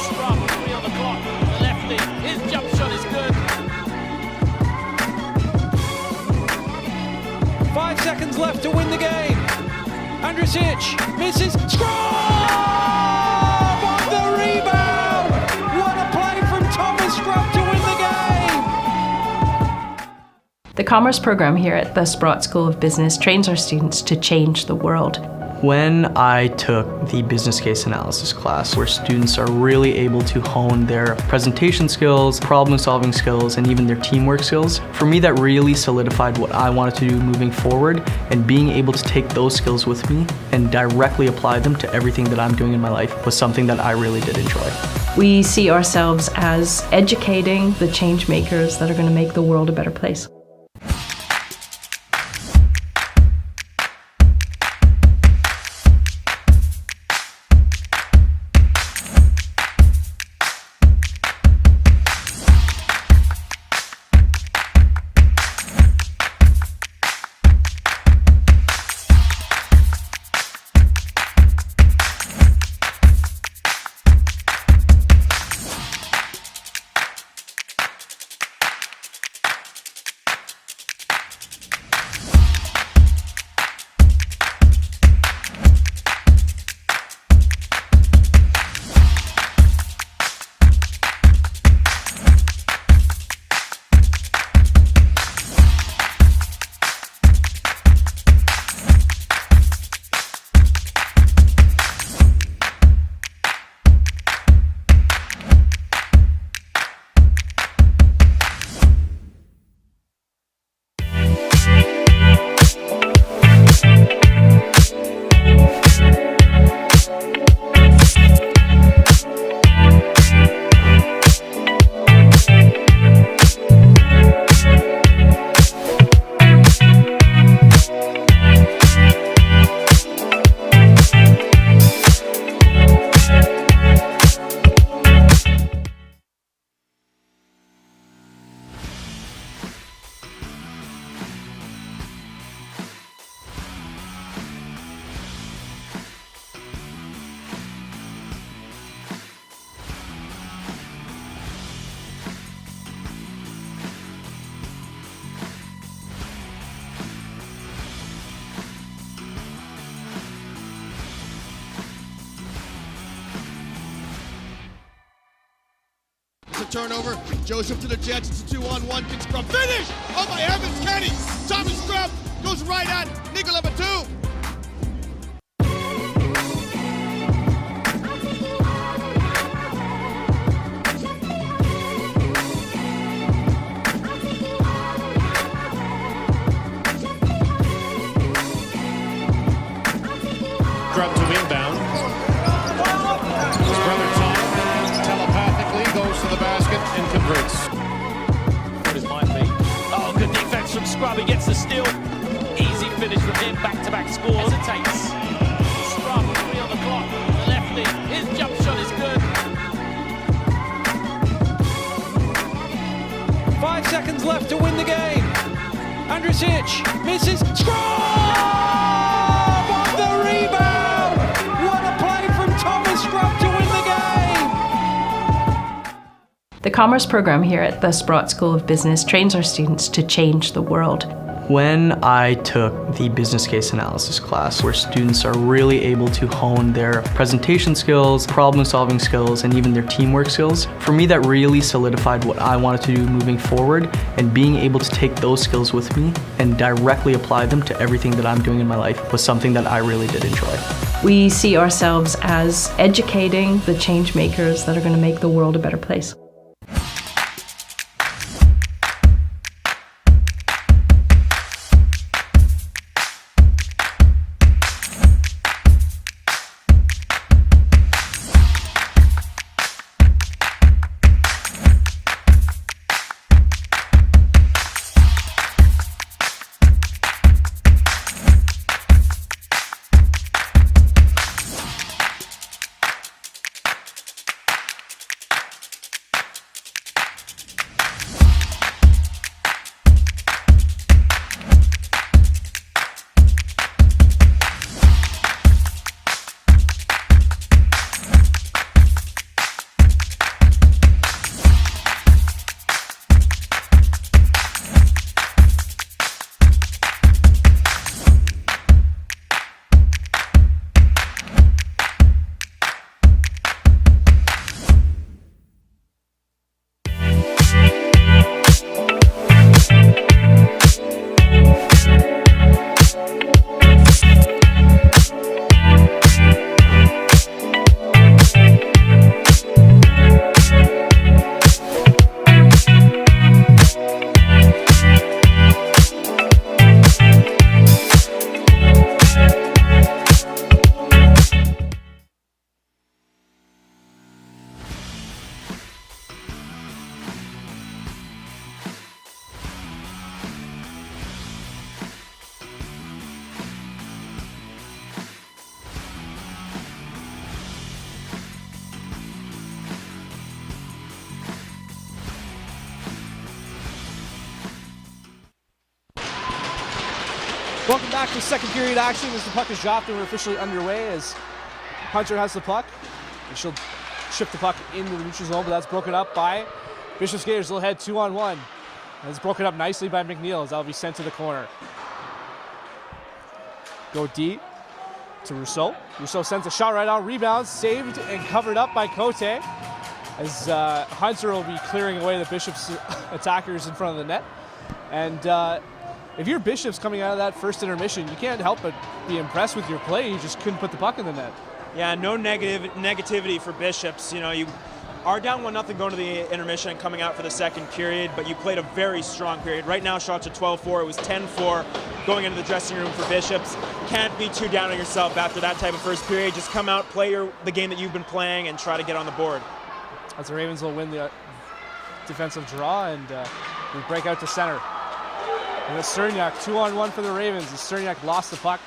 Scrub, 3 on the clock. The lefty. His jump shot is good. 5 seconds left to win the game. Andrusich misses. Scrub on the rebound. What a play from Thomas Scrub to win the game. The Commerce program here at the Sprott School of Business trains our students to change the world. When I took the business case analysis class, where students are really able to hone their presentation skills, problem solving skills, and even their teamwork skills, for me that really solidified what I wanted to do moving forward, and being able to take those skills with me and directly apply them to everything that I'm doing in my life was something that I really did enjoy. We see ourselves as educating the change makers that are going to make the world a better place. turnover. Joseph to the Jets. It's a 2-on-1. Big scrum. Finish! Oh my heavens, Kenny! Tommy Scrub goes right at nickel number 2. Scrub to inbound. His brother Tom telepathically goes to the basket and converts. What it might be. Oh, good defense from Scrub. He gets the steal. Easy finish from him. Back-to-back scores. Hesitates. Scrub, 3 on the clock. Lefty. His jump shot is good. 5 seconds left to win the game. Andrisic misses. Scrub on the rebound. What a play from Thomas Scrub to win the game. The commerce program here at the Sprott School of Business trains our students to change the world. When I took the business case analysis class, where students are really able to hone their presentation skills, problem solving skills, and even their teamwork skills, for me that really solidified what I wanted to do moving forward, and being able to take those skills with me and directly apply them to everything that I'm doing in my life was something that I really did enjoy. We see ourselves as educating the change makers that are going to make the world a better place. Welcome back to second period action as the puck is dropped and we're officially underway as Hunter has the puck. And she'll shift the puck into the neutral zone, but that's broken up by Bishop's Gaiters. They'll head 2-on-1. And it's broken up nicely by McNeil as that'll be sent to the corner. Go deep to Rousseau. Rousseau sends a shot right on, rebound, saved and covered up by Cote as Hunter will be clearing away the Bishop's attackers in front of the net. And if you're Bishops coming out of that first intermission, you can't help but be impressed with your play. You just couldn't put the puck in the net. Yeah, no negativity for Bishops. You know, you are down 1-0 going to the intermission and coming out for the second period, but you played a very strong period. Right now, shots are 12-4. It was 10-4 going into the dressing room for Bishops. Can't be too down on yourself after that type of first period. Just come out, play the game that you've been playing, and try to get on the board. As the Ravens will win the defensive draw, and we break out to center. And it's Cerniak, 2-on-1 for the Ravens. As Cerniak lost the puck,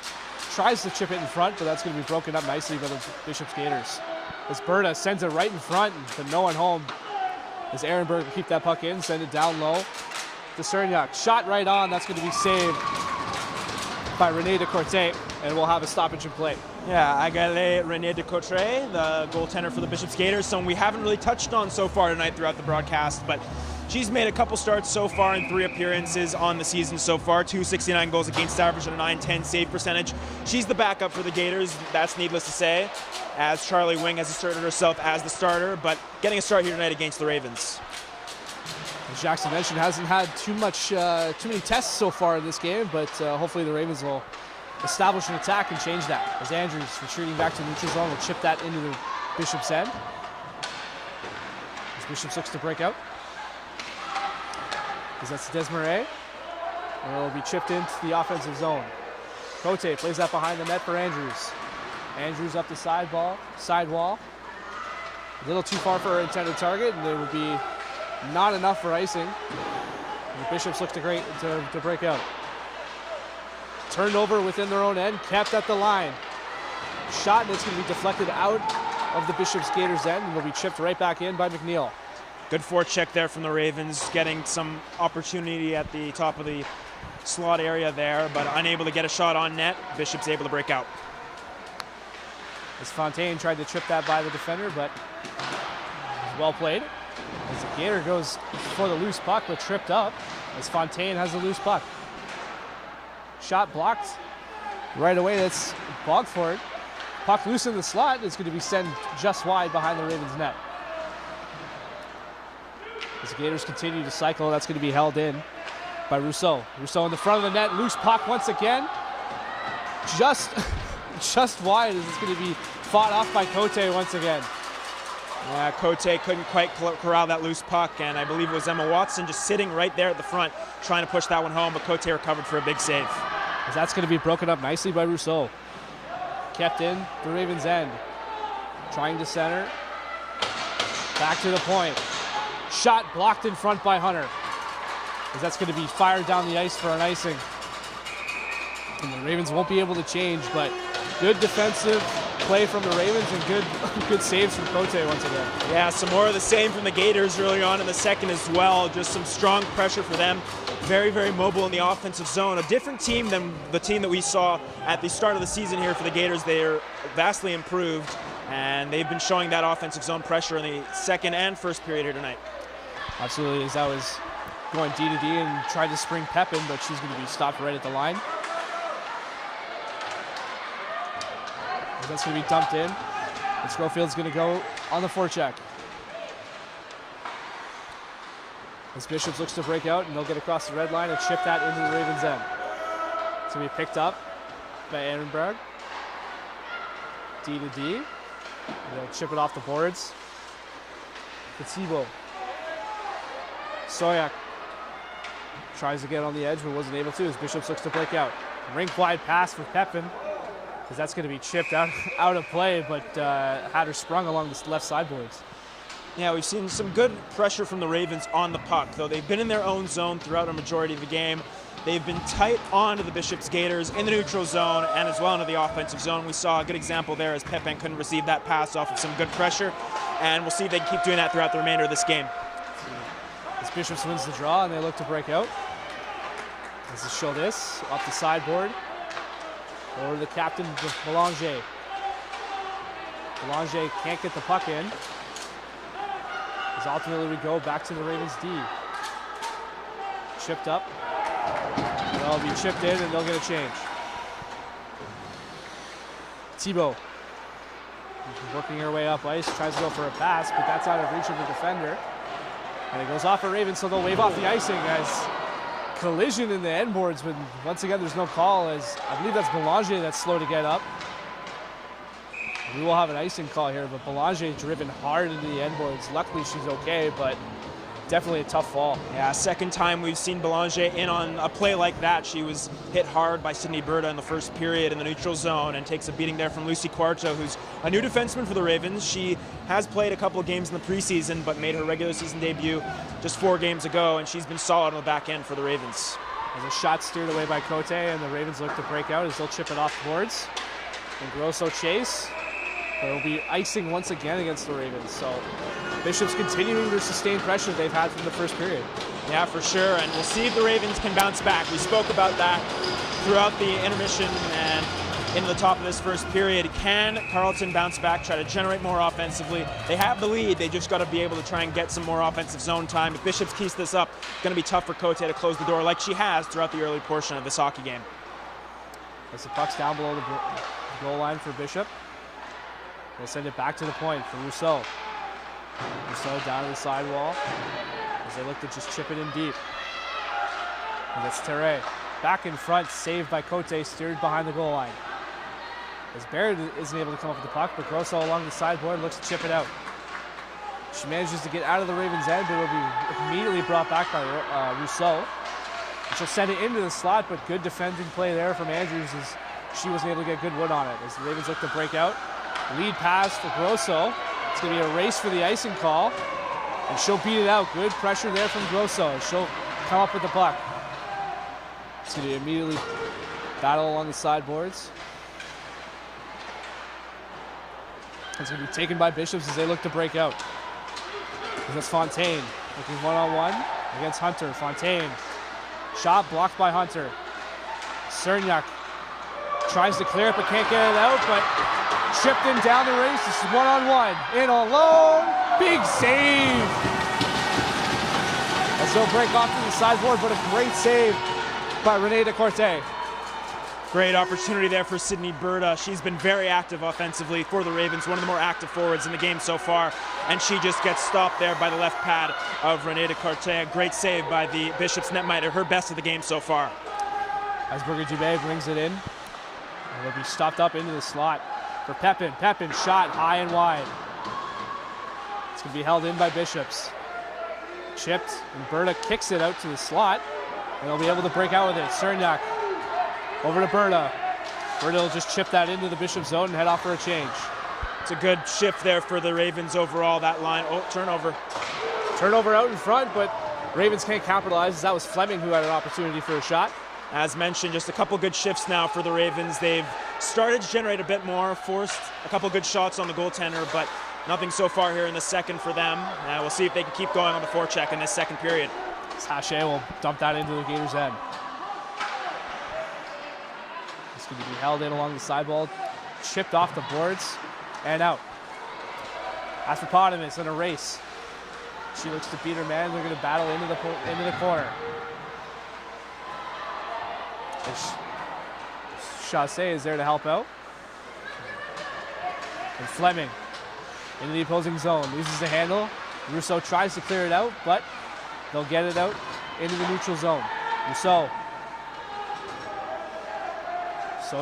tries to chip it in front, but that's going to be broken up nicely by the Bishop's Gaiters. As Berta sends it right in front, but no one home. As Ehrenberg will keep that puck in, send it down low to Cerniak. Shot right on, that's going to be saved by René Decourte, and we'll have a stoppage in play. Yeah, Agale René Decourte, the goaltender for the Bishop's Gaiters, someone we haven't really touched on so far tonight throughout the broadcast, but she's made a couple starts so far in 3 appearances on the season so far, 269 goals against average and a .910 save percentage. She's the backup for the Gators, that's needless to say, as Charlie Wing has asserted herself as the starter, but getting a start here tonight against the Ravens. As Jackson mentioned, hasn't had too many tests so far in this game, but hopefully the Ravens will establish an attack and change that. As Andrews retreating back to the neutral zone will chip that into the Bishop's end. As Bishop's looks to break out. As that's Desmarais. And it'll be chipped into the offensive zone. Cote plays that behind the net for Andrews. Andrews up the sidewall. A little too far for her intended target, and there will be not enough for icing. And the Bishops look to break out. Turned over within their own end, kept at the line. Shot, and it's going to be deflected out of the Bishops Gators end, and will be chipped right back in by McNeil. Good forecheck there from the Ravens, getting some opportunity at the top of the slot area there, but unable to get a shot on net. Bishop's able to break out. As Fontaine tried to trip that by the defender, but well played. As the Gator goes for the loose puck, but tripped up, as Fontaine has the loose puck. Shot blocked right away. That's Bogford. Puck loose in the slot. It's going to be sent just wide behind the Ravens net. As the Gators continue to cycle, that's going to be held in by Rousseau. Rousseau in the front of the net. Loose puck once again. Just wide as it's going to be fought off by Cote once again. Yeah, Cote couldn't quite corral that loose puck, and I believe it was Emma Watson just sitting right there at the front trying to push that one home, but Cote recovered for a big save. As that's going to be broken up nicely by Rousseau. Kept in the Ravens' end. Trying to center. Back to the point. Shot blocked in front by Hunter. As that's going to be fired down the ice for an icing. And the Ravens won't be able to change, but good defensive play from the Ravens and good saves from Cote once again. Yeah, some more of the same from the Gators early on in the second as well. Just some strong pressure for them. Very, very mobile in the offensive zone. A different team than the team that we saw at the start of the season here for the Gators. They are vastly improved, and they've been showing that offensive zone pressure in the second and first period here tonight. Absolutely, as that was going D to D and tried to spring Pepin, but she's going to be stopped right at the line. That's going to be dumped in. And Schrofield's going to go on the forecheck. As Bishops looks to break out, and they'll get across the red line and chip that into the Ravens' end. It's going to be picked up by Ehrenberg. D to D. And they'll chip it off the boards. Katibo. Soyak tries to get on the edge, but wasn't able to as Bishops looks to break out. Rink wide pass for Pepin, because that's going to be chipped out of play, but had her sprung along the left sideboards. Yeah, we've seen some good pressure from the Ravens on the puck, though they've been in their own zone throughout a majority of the game. They've been tight onto the Bishops Gators in the neutral zone and as well into the offensive zone. We saw a good example there as Pepin couldn't receive that pass off of some good pressure, and we'll see if they can keep doing that throughout the remainder of this game. As Bishops wins the draw and they look to break out. This is Chaudis off the sideboard. Over the captain, Belanger. Belanger can't get the puck in. As ultimately we go back to the Ravens D. Chipped up. They'll be chipped in and they'll get a change. Thibault. Working her way up ice, tries to go for a pass, but that's out of reach of the defender. And it goes off a Ravens, so they'll wave off the icing as collision in the end boards, but once again there's no call, as I believe that's Belanger that's slow to get up. We will have an icing call here, but Belanger driven hard into the end boards. Luckily she's okay, but definitely a tough fall. Yeah, second time we've seen Belanger in on a play like that. She was hit hard by Sydney Berta in the first period in the neutral zone and takes a beating there from Lucy Cuarto, who's a new defenseman for the Ravens. She has played a couple of games in the preseason, but made her regular season debut just 4 games ago, and she's been solid on the back end for the Ravens. As a shot steered away by Cote, and the Ravens look to break out as they'll chip it off the boards. And Grosso chase. There will be icing once again against the Ravens. So Bishops continuing their sustained pressure they've had from the first period. Yeah, for sure, and we'll see if the Ravens can bounce back. We spoke about that throughout the intermission and into the top of this first period. Can Carleton bounce back, try to generate more offensively? They have the lead. They just got to be able to try and get some more offensive zone time. If Bishops keeps this up, it's going to be tough for Cote to close the door like she has throughout the early portion of this hockey game. As the puck's down below the goal line for Bishop. They'll send it back to the point for Rousseau. Rousseau down to the sidewall. as they look to just chip it in deep. And that's Terre. Back in front, saved by Cote, steered behind the goal line. As Barrett isn't able to come up with the puck, but Grosso along the sideboard looks to chip it out. She manages to get out of the Ravens' end, but will be immediately brought back by Rousseau. She'll send it into the slot, but good defending play there from Andrews as she wasn't able to get good wood on it. As the Ravens look to break out. Lead pass for Grosso. It's going to be a race for the icing call, and she'll beat it out. Good pressure there from Grosso. She'll come up with the puck. It's going to immediately battle along the sideboards. It's going to be taken by Bishops as they look to break out. That's Fontaine looking one-on-one against Hunter. Fontaine, shot blocked by Hunter. Cerniak tries to clear it but can't get it out, but chipped in down the race. This is one-on-one, in alone, big save. As they'll break off to the sideboard, but a great save by Renee DeCorte. Great opportunity there for Sydney Berta. She's been very active offensively for the Ravens, one of the more active forwards in the game so far, and she just gets stopped there by the left pad of Renee DeCorte. A great save by the Bishops netminder, her best of the game so far. As Berger-Dubé brings it in, and will be stopped up into the slot for Pepin. Pepin shot high and wide. It's going to be held in by Bishops. Chipped, and Berta kicks it out to the slot, and they'll be able to break out with it. Cerniak over to Berta. Berta will just chip that into the Bishop zone and head off for a change. It's a good shift there for the Ravens overall, that line. Oh, turnover. Turnover out in front, but Ravens can't capitalize as that was Fleming who had an opportunity for a shot. As mentioned, just a couple good shifts now for the Ravens. They've started to generate a bit more, forced a couple good shots on the goaltender, but nothing so far here in the second for them. We'll see if they can keep going on the forecheck in this second period. Hache will dump that into the Gators' end. It's going to be held in along the sidewall, chipped off the boards, and out. Astropotamus in a race. She looks to beat her man. They're going to battle into the corner. Chasse is there to help out. And Fleming into the opposing zone. Loses the handle. Rousseau tries to clear it out, but they'll get it out into the neutral zone. Rousseau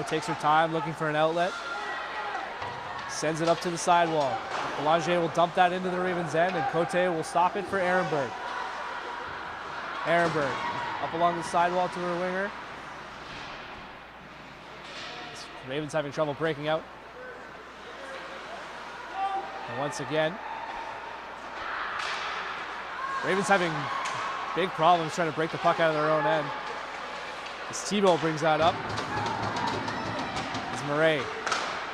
takes her time looking for an outlet. Sends it up to the sidewall. Belanger will dump that into the Ravens' end, and Cote will stop it for Ehrenberg. Ehrenberg up along the sidewall to her winger. Ravens having trouble breaking out. And once again, Ravens having big problems trying to break the puck out of their own end. As Thibault brings that up. As Murray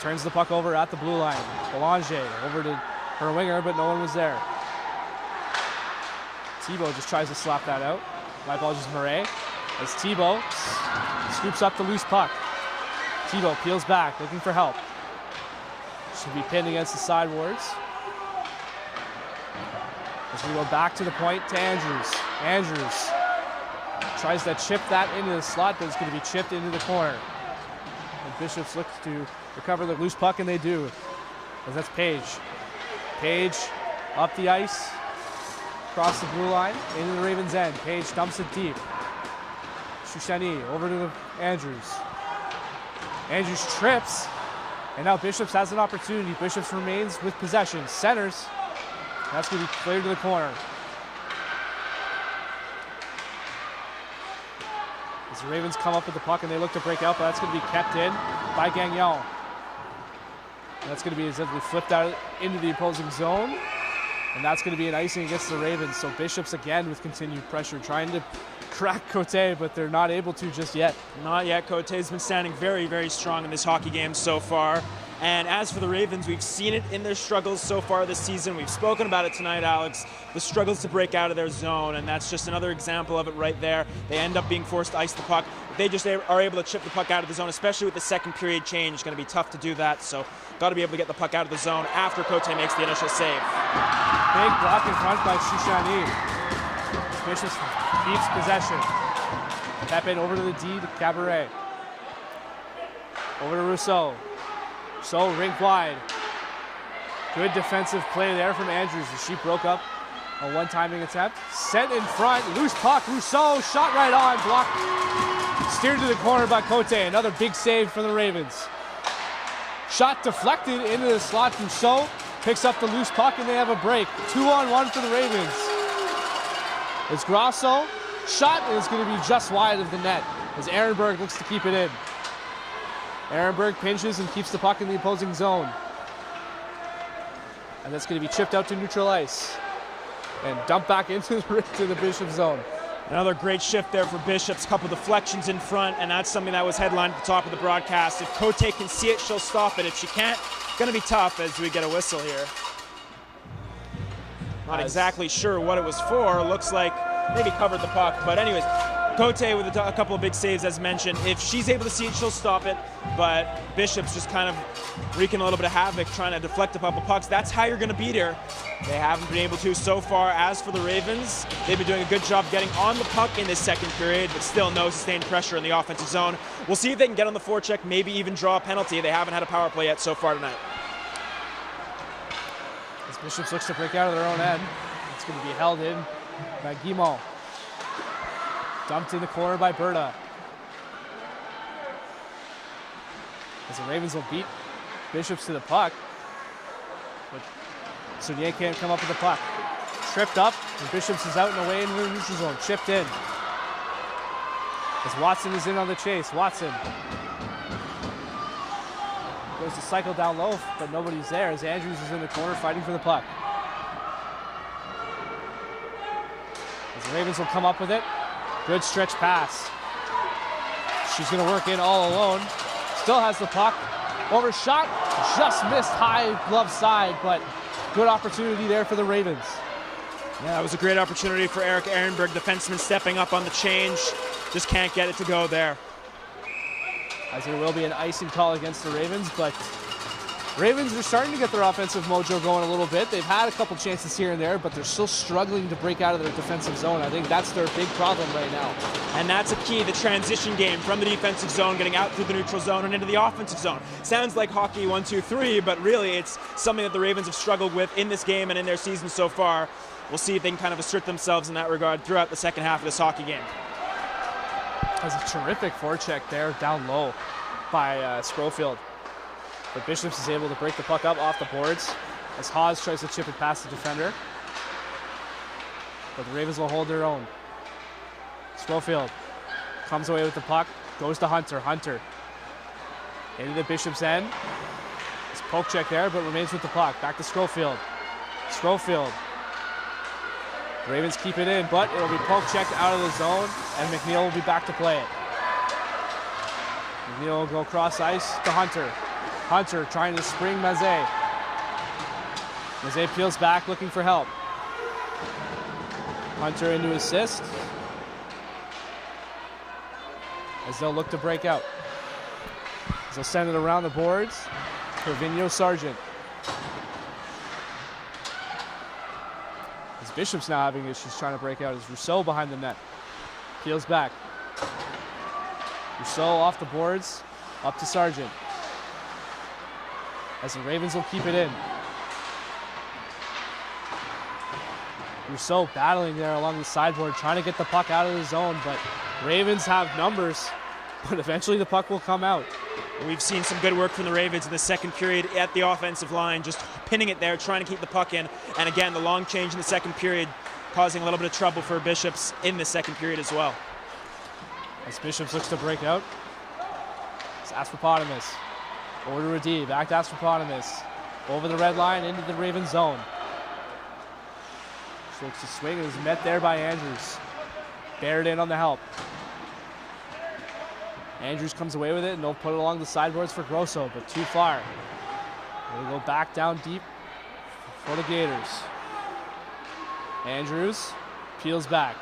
turns the puck over at the blue line. Belanger over to her winger, but no one was there. Thibault just tries to slap that out. My apologies, Murray. As Thibault scoops up the loose puck. Thibault peels back, looking for help. Should be pinned against the sideboards. As we go back to the point to Andrews. Andrews tries to chip that into the slot, but it's going to be chipped into the corner. And Bishops looks to recover the loose puck, and they do. As that's Page. Page up the ice, across the blue line, into the Ravens' end. Page dumps it deep. Shushani over to the Andrews. Andrews trips, and now Bishops has an opportunity. Bishops remains with possession. Centers. That's going to be cleared to the corner. As the Ravens come up with the puck and they look to break out, but that's going to be kept in by Gagnon. And that's going to be simply flipped out into the opposing zone. And that's going to be an icing against the Ravens. So Bishops again with continued pressure, trying to crack Cote, but they're not able to just yet. Not yet. Cote's been standing very, very strong in this hockey game so far. And as for the Ravens, we've seen it in their struggles so far this season. We've spoken about it tonight, Alex. The struggles to break out of their zone, and that's just another example of it right there. They end up being forced to ice the puck. They just are able to chip the puck out of the zone, especially with the second period change. It's going to be tough to do that, so got to be able to get the puck out of the zone after Cote makes the initial save. Big block in front by Shushani. Bishops keeps possession. Pepin over to the D to Cabaret. Over to Rousseau. So rink wide. Good defensive play there from Andrews as she broke up A one-timing attempt. Sent in front. Loose puck. Rousseau shot right on. Blocked. Steered to the corner by Cote. Another big save for the Ravens. Shot deflected into the slot. Rousseau picks up the loose puck and they have a break. 2-on-1 for the Ravens. It's Grosso. Shot is going to be just wide of the net as Ehrenberg looks to keep it in. Ehrenberg pinches and keeps the puck in the opposing zone. And that's going to be chipped out to neutral ice and dumped back into the Bishop zone. Another great shift there for Bishops, couple deflections in front, and that's something that was headlined at the top of the broadcast. If Cote can see it, she'll stop it. If she can't, it's going to be tough as we get a whistle here. Not exactly sure what it was for. Looks like maybe covered the puck, but anyways, Cote with a couple of big saves as mentioned. If she's able to see it, she'll stop it, but Bishop's just kind of wreaking a little bit of havoc, trying to deflect a couple pucks. That's how you're going to beat her. They haven't been able to so far. As for the Ravens, they've been doing a good job getting on the puck in this second period, but still no sustained pressure in the offensive zone. We'll see if they can get on the forecheck, maybe even draw a penalty. They haven't had a power play yet so far tonight. As Bishops looks to break out of their own end, it's going to be held in by Guimont. Dumped in the corner by Berta. As the Ravens will beat Bishops to the puck. But Sounier can't come up with the puck. Tripped up, and Bishops is out and away in the neutral zone. Chipped in. As Watson is in on the chase. Watson goes to cycle down low, but nobody's there as Andrews is in the corner fighting for the puck. As the Ravens will come up with it. Good stretch pass. She's going to work in all alone. Still has the puck. Overshot. Just missed high glove side, but good opportunity there for the Ravens. Yeah, that was a great opportunity for Eric Ehrenberg, defenseman stepping up on the change. Just can't get it to go there. As there will be an icing call against the Ravens, but Ravens are starting to get their offensive mojo going a little bit. They've had a couple chances here and there, but they're still struggling to break out of their defensive zone. I think that's their big problem right now. And that's a key, the transition game from the defensive zone, getting out through the neutral zone and into the offensive zone. Sounds like hockey 1, 2, 3, but really it's something that the Ravens have struggled with in this game and in their season so far. We'll see if they can kind of assert themselves in that regard throughout the second half of this hockey game. That's a terrific forecheck there down low by Schofield. But Bishops is able to break the puck up off the boards as Haas tries to chip it past the defender. But the Ravens will hold their own. Schofield comes away with the puck, goes to Hunter. Hunter into the Bishops' end. It's poke check there, but remains with the puck. Back to Schofield. Schofield. The Ravens keep it in, but it'll be poke checked out of the zone, and McNeil will be back to play it. McNeil will go cross ice to Hunter. Hunter trying to spring Mazet. Mazet peels back looking for help. Hunter into assist. As they'll look to break out. As they'll send it around the boards. Corvinio Sargent. As Bishop's now having issues trying to break out. As Rousseau behind the net. Peels back. Rousseau off the boards. Up to Sargent. As the Ravens will keep it in. Rousseau battling there along the sideboard, trying to get the puck out of the zone, but Ravens have numbers, but eventually the puck will come out. We've seen some good work from the Ravens in the second period at the offensive line, just pinning it there, trying to keep the puck in. And again, the long change in the second period causing a little bit of trouble for Bishops in the second period as well. As Bishops looks to break out, it's Astropotamus. Over to Radi, back to Astropotamus. Over the red line into the Ravens zone. She looks to swing and is met there by Andrews. Bared in on the help. Andrews comes away with it and they'll put it along the sideboards for Grosso, but too far. They'll go back down deep for the Gators. Andrews peels back.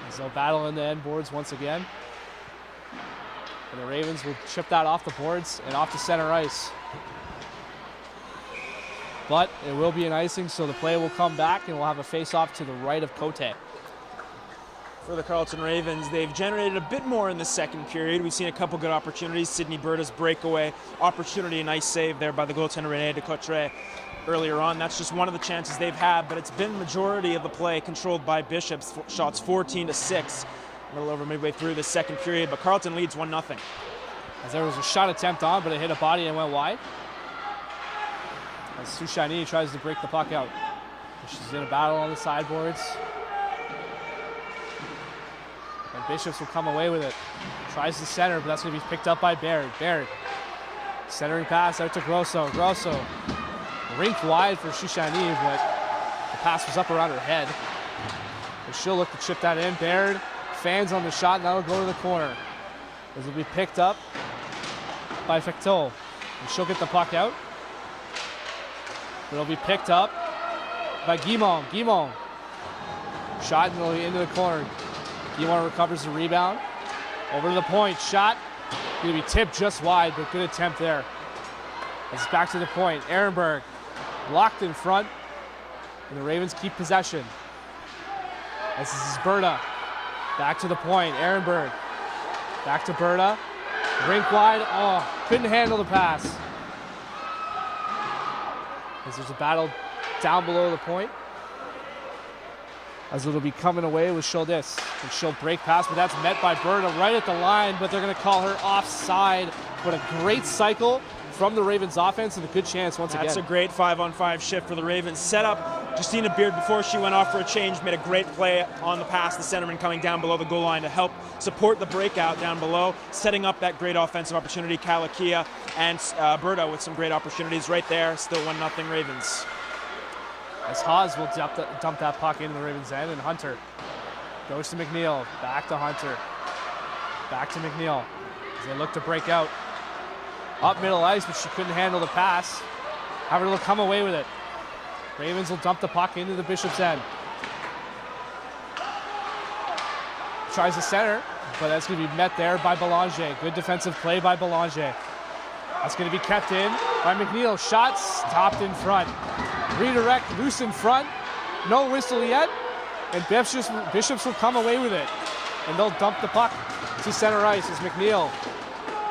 As they'll battle in the end boards once again. And the Ravens will chip that off the boards and off to center ice. But it will be an icing, so the play will come back and we'll have a face-off to the right of Cote. For the Carleton Ravens, they've generated a bit more in the second period. We've seen a couple good opportunities. Sydney Berta's breakaway opportunity, nice save there by the goaltender René de Cotteret. earlier on. That's just one of the chances they've had, but it's been majority of the play controlled by Bishops. Shots 14-6, a little over midway through the second period, but Carleton leads 1-0. As there was a shot attempt on, but it hit a body and went wide. As Sushani tries to break the puck out. She's in a battle on the sideboards. And Bishops will come away with it. Tries to center, but that's going to be picked up by Baird. Baird. Centering pass out to Grosso. Grosso. Rinked wide for Sushani, but the pass was up around her head. But she'll look to chip that in. Baird fans on the shot, and that'll go to the corner. This will be picked up by Fecteau. And she'll get the puck out. It'll be picked up by Guimond. Guimond. Shot and it'll be into the corner. Guimond recovers the rebound. Over to the point. Shot. Going to be tipped just wide, but good attempt there. It's back to the point. Ehrenberg blocked in front. And the Ravens keep possession. As this is Berta. Back to the point. Ehrenberg. Back to Berta. Rink wide. Oh, couldn't handle the pass. As there's a battle down below the point. As it'll be coming away with Schuldis. And she'll break pass, but that's met by Berta right at the line, but they're going to call her offside. But a great cycle from the Ravens offense and a good chance once again. That's a great 5-on-5 shift for the Ravens. Set up Justina Beard before she went off for a change, made a great play on the pass. The centerman coming down below the goal line to help support the breakout down below, setting up that great offensive opportunity. Kalakia and Berta with some great opportunities right there. Still 1-0 Ravens. As Haas will dump that puck into the Ravens' end, and Hunter goes to McNeil. Back to Hunter. Back to McNeil as they look to break out. Up middle ice, but she couldn't handle the pass. However, they'll come away with it. Ravens will dump the puck into the Bishop's end. Tries to center, but that's going to be met there by Belanger. Good defensive play by Belanger. That's going to be kept in by McNeil. Shot stopped in front. Redirect, loose in front. No whistle yet. And Bishops will come away with it. And they'll dump the puck to center ice as McNeil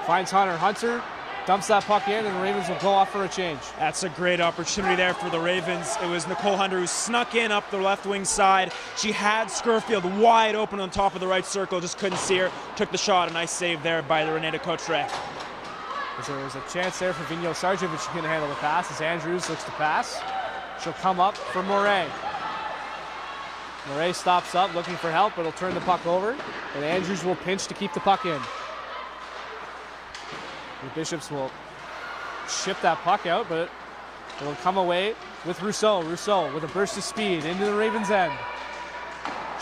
finds Hunter. Hunter dumps that puck in, and the Ravens will go off for a change. That's a great opportunity there for the Ravens. It was Nicole Hunter who snuck in up the left wing side. She had Scurfield wide open on top of the right circle, just couldn't see her. Took the shot, a nice save there by the Renata Cotre. There was a chance there for Vigneault Sargent, but she couldn't handle the pass as Andrews looks to pass. She'll come up for Moret. Moret stops up looking for help, but he'll turn the puck over, and Andrews will pinch to keep the puck in. The Bishops will ship that puck out, but it'll come away with Rousseau. Rousseau with a burst of speed into the Ravens' end.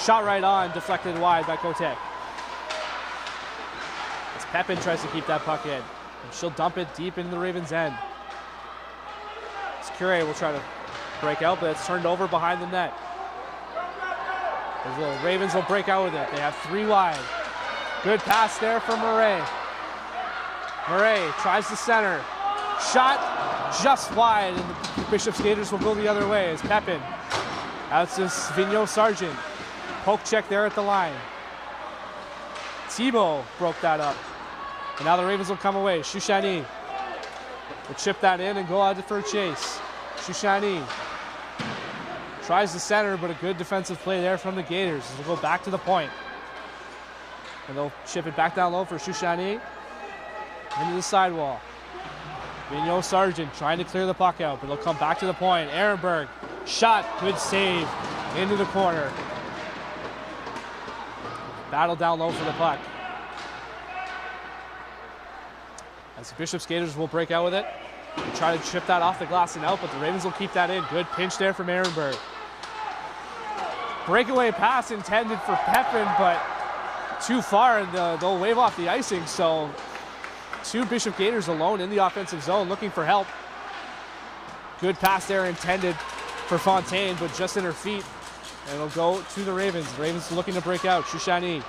Shot right on, deflected wide by Cote. As Pepin tries to keep that puck in, and she'll dump it deep into the Ravens' end. Curé will try to break out, but it's turned over behind the net. The Ravens will break out with it. They have 3 wide. Good pass there for Murray. Murray tries to center. Shot just wide, and the Bishop's Gators will go the other way as Pepin. Out to Vigneault Sargent. Poke check there at the line. Thibault broke that up. And now the Ravens will come away. Shushani will chip that in and go out for a chase. Shushani tries to center, but a good defensive play there from the Gators. They'll go back to the point. And they'll chip it back down low for Shushani. Into the sidewall. Vigneault Sargent trying to clear the puck out, but they'll come back to the point. Ehrenberg, shot, good save, into the corner. Battle down low for the puck. As the Bishop's Gators will break out with it. They'll try to chip that off the glass and out, but the Ravens will keep that in. Good pinch there from Ehrenberg. Breakaway pass intended for Pepin, but too far, and they'll wave off the icing, so 2 Bishop Gators alone in the offensive zone looking for help. Good pass there intended for Fontaine, but just in her feet. And it'll go to the Ravens. The Ravens looking to break out. Shushani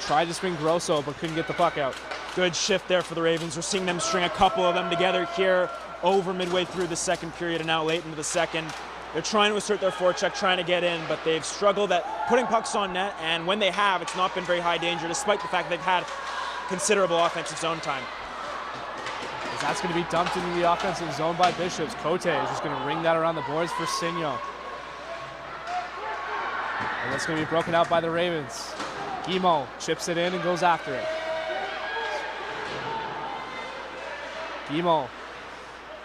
tried to swing Grosso, but couldn't get the puck out. Good shift there for the Ravens. We're seeing them string a couple of them together here over midway through the second period and now late into the second. They're trying to assert their forecheck, trying to get in, but they've struggled at putting pucks on net, and when they have, it's not been very high danger, despite the fact they've had considerable offensive zone time. As that's going to be dumped into the offensive zone by Bishops. Cote is just going to ring that around the boards for Signo. And that's going to be broken out by the Ravens. Guimont chips it in and goes after it. Guimont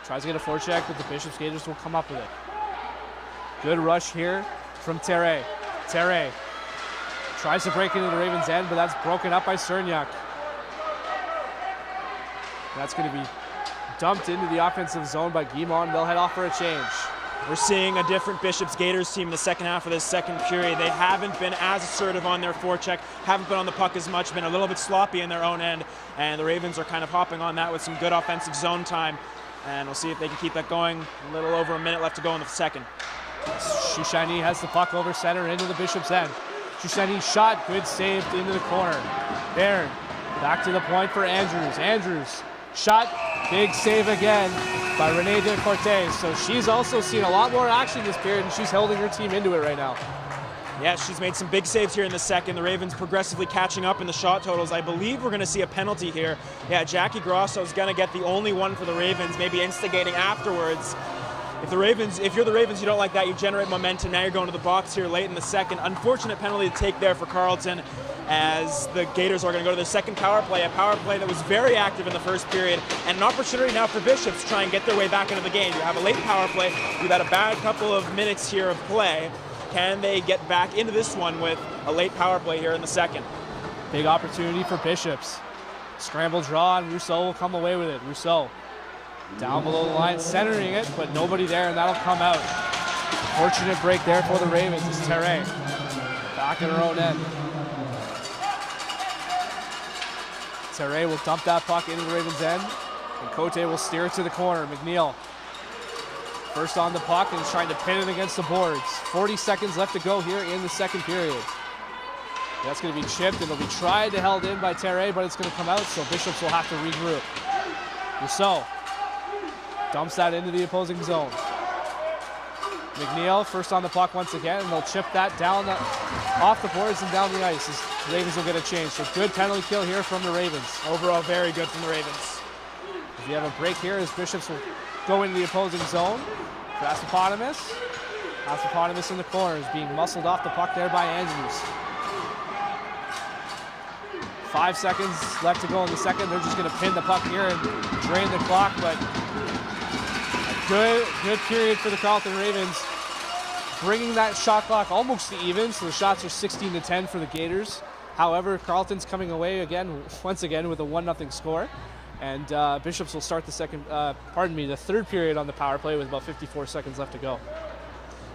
tries to get a forecheck, but the Bishops Gators will come up with it. Good rush here from Terre. Terre tries to break into the Ravens' end, but that's broken up by Cerniak. That's going to be dumped into the offensive zone by Guimont. They'll head off for a change. We're seeing a different Bishops Gators team in the second half of this second period. They haven't been as assertive on their forecheck, haven't been on the puck as much, been a little bit sloppy in their own end, and the Ravens are kind of hopping on that with some good offensive zone time, and we'll see if they can keep that going. A little over a minute left to go in the second. Shushani has the puck over center into the Bishops' end. Shushani shot, good save into the corner. Baird back to the point for Andrews. Andrews shot, big save again by Renee De Cortez. So she's also seen a lot more action this period, and she's holding her team into it right now. Yeah, she's made some big saves here in the second. The Ravens progressively catching up in the shot totals. I believe we're going to see a penalty here. Yeah, Jackie Grosso is going to get the only one for the Ravens, maybe instigating afterwards. If you're the Ravens, you don't like that. You generate momentum. Now you're going to the box here late in the second. Unfortunate penalty to take there for Carleton, as the Gators are going to go to their second power play, a power play that was very active in the first period, and an opportunity now for Bishops to try and get their way back into the game. You have a late power play. You've had a bad couple of minutes here of play. Can they get back into this one with a late power play here in the second? Big opportunity for Bishops. Scramble draw, and Rousseau will come away with it. Rousseau down below the line, centering it, but nobody there, and that'll come out. Fortunate break there for the Ravens. It's Terre back in her own end. Terre will dump that puck into the Ravens' end, and Cote will steer it to the corner. McNeil first on the puck and is trying to pin it against the boards. 40 seconds left to go here in the second period. That's going to be chipped, and it'll be tried to held in by Terre, but it's going to come out, so Bishops will have to regroup. Rousseau dumps that into the opposing zone. McNeil first on the puck once again, and they'll chip that down off the boards and down the ice as the Ravens will get a change. So good penalty kill here from the Ravens. Overall, very good from the Ravens. If you have a break here, as Bishops will go into the opposing zone. For Aspopotamus. Aspopotamus in the corner is being muscled off the puck there by Andrews. 5 seconds left to go in the second. They're just going to pin the puck here and drain the clock, but a good period for the Carleton Ravens, bringing that shot clock almost to even, so the shots are 16-10 for the Gators. However, Carleton's coming away once again with a 1-0 score, and Bishops will start the third period on the power play with about 54 seconds left to go.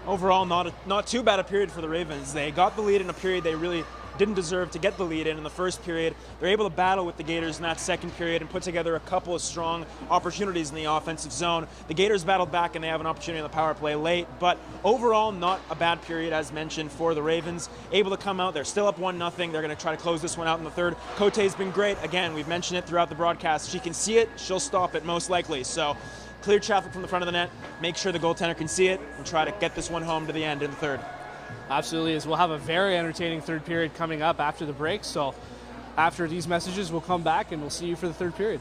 Overall, not too bad a period for the Ravens. They got the lead in a period they really didn't deserve to get the lead in the first period. They're able to battle with the Gators in that second period and put together a couple of strong opportunities in the offensive zone. The Gators battled back and they have an opportunity on the power play late, but overall not a bad period as mentioned for the Ravens. Able to come out, they're still up 1-0. They're going to try to close this one out in the third. Cote's been great. Again, we've mentioned it throughout the broadcast. She can see it, she'll stop it most likely. So clear traffic from the front of the net, make sure the goaltender can see it, and try to get this one home to the end in the third. Absolutely, as we'll have a very entertaining third period coming up after the break. So after these messages, we'll come back and we'll see you for the third period.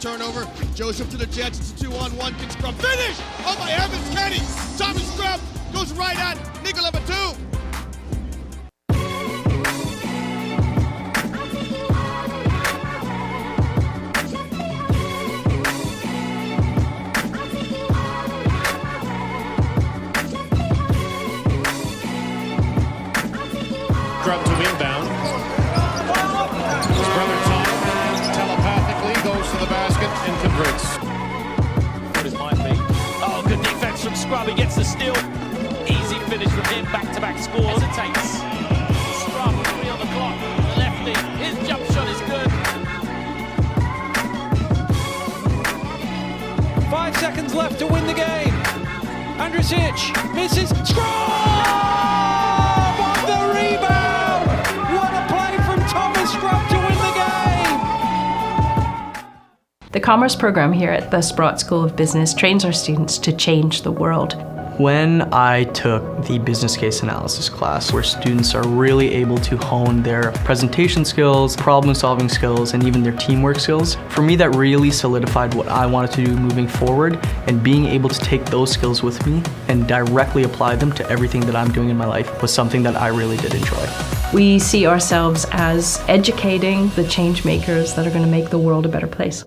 Turnover. Joseph to the Jets. It's a 2-on-1. Big scrum. Finish! Oh my heavens, Kenny! Tommy Scrum goes right at Nickel number 2. Scrum to inbound. His brother Tom telepathically goes to the basket and converts. What it might be. Oh, good defense from Scrum. He gets the steal. Easy finish from him. Back-to-back scores. Hesitates. Scrum, 3 on the clock. The lefty. His jump shot is good. seconds left to win the game. Andrisic misses. Scrub on the rebound. What a play from Thomas Scrub to win the game. The commerce program here at the Sprott School of Business trains our students to change the world. When I took the business case analysis class, where students are really able to hone their presentation skills, problem solving skills, and even their teamwork skills, for me that really solidified what I wanted to do moving forward, and being able to take those skills with me and directly apply them to everything that I'm doing in my life was something that I really did enjoy. We see ourselves as educating the change makers that are going to make the world a better place.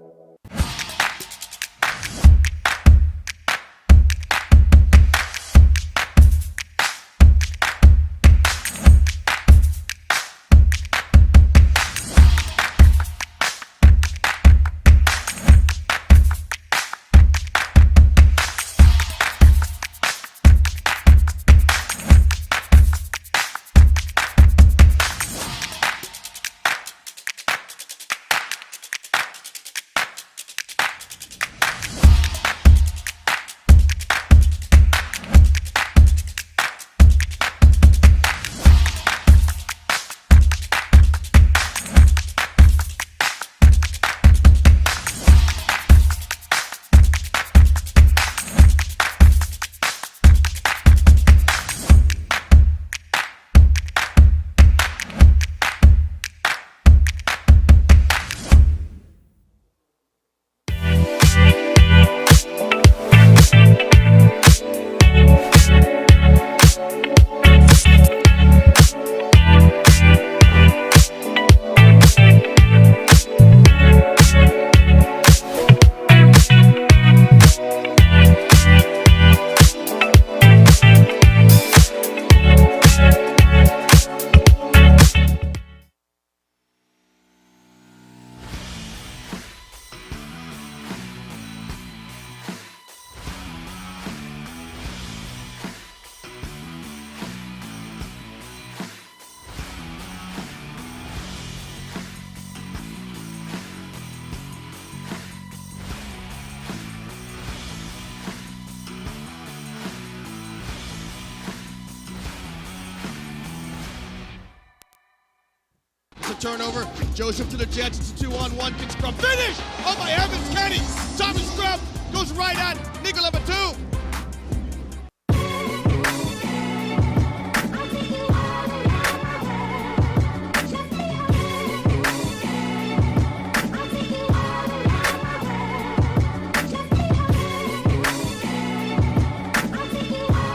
Turnover. Joseph to the Jets. It's a 2-on-1. Big scrum. Finish! Oh my heavens, Kenny! Thomas Scrum goes right at nickel number 2.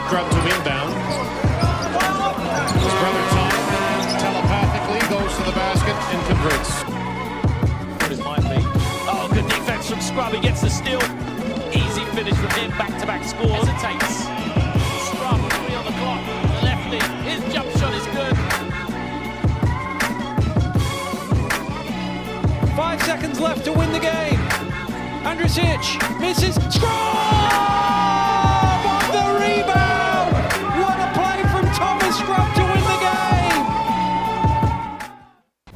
Scrub to inbound. His brother Tom telepathically goes to the basket and converts. What it might be. Oh, good defense from Scrub. He gets the steal. Easy finish from him. Back-to-back scores. Hesitates. Scrub, 3 on the clock. Lefty. His jump shot is good. 5 seconds left to win the game. Andrisic misses. Scrub on the rebound. What a play from Thomas Scrub to win the game.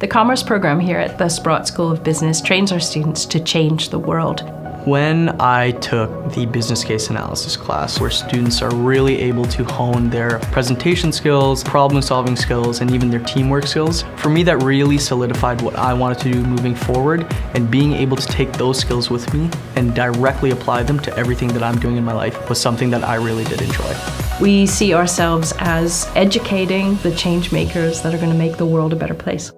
The commerce program here at the Sprott School of Business trains our students to change the world. When I took the business case analysis class, where students are really able to hone their presentation skills, problem solving skills, and even their teamwork skills, for me that really solidified what I wanted to do moving forward, and being able to take those skills with me and directly apply them to everything that I'm doing in my life was something that I really did enjoy. We see ourselves as educating the change makers that are going to make the world a better place.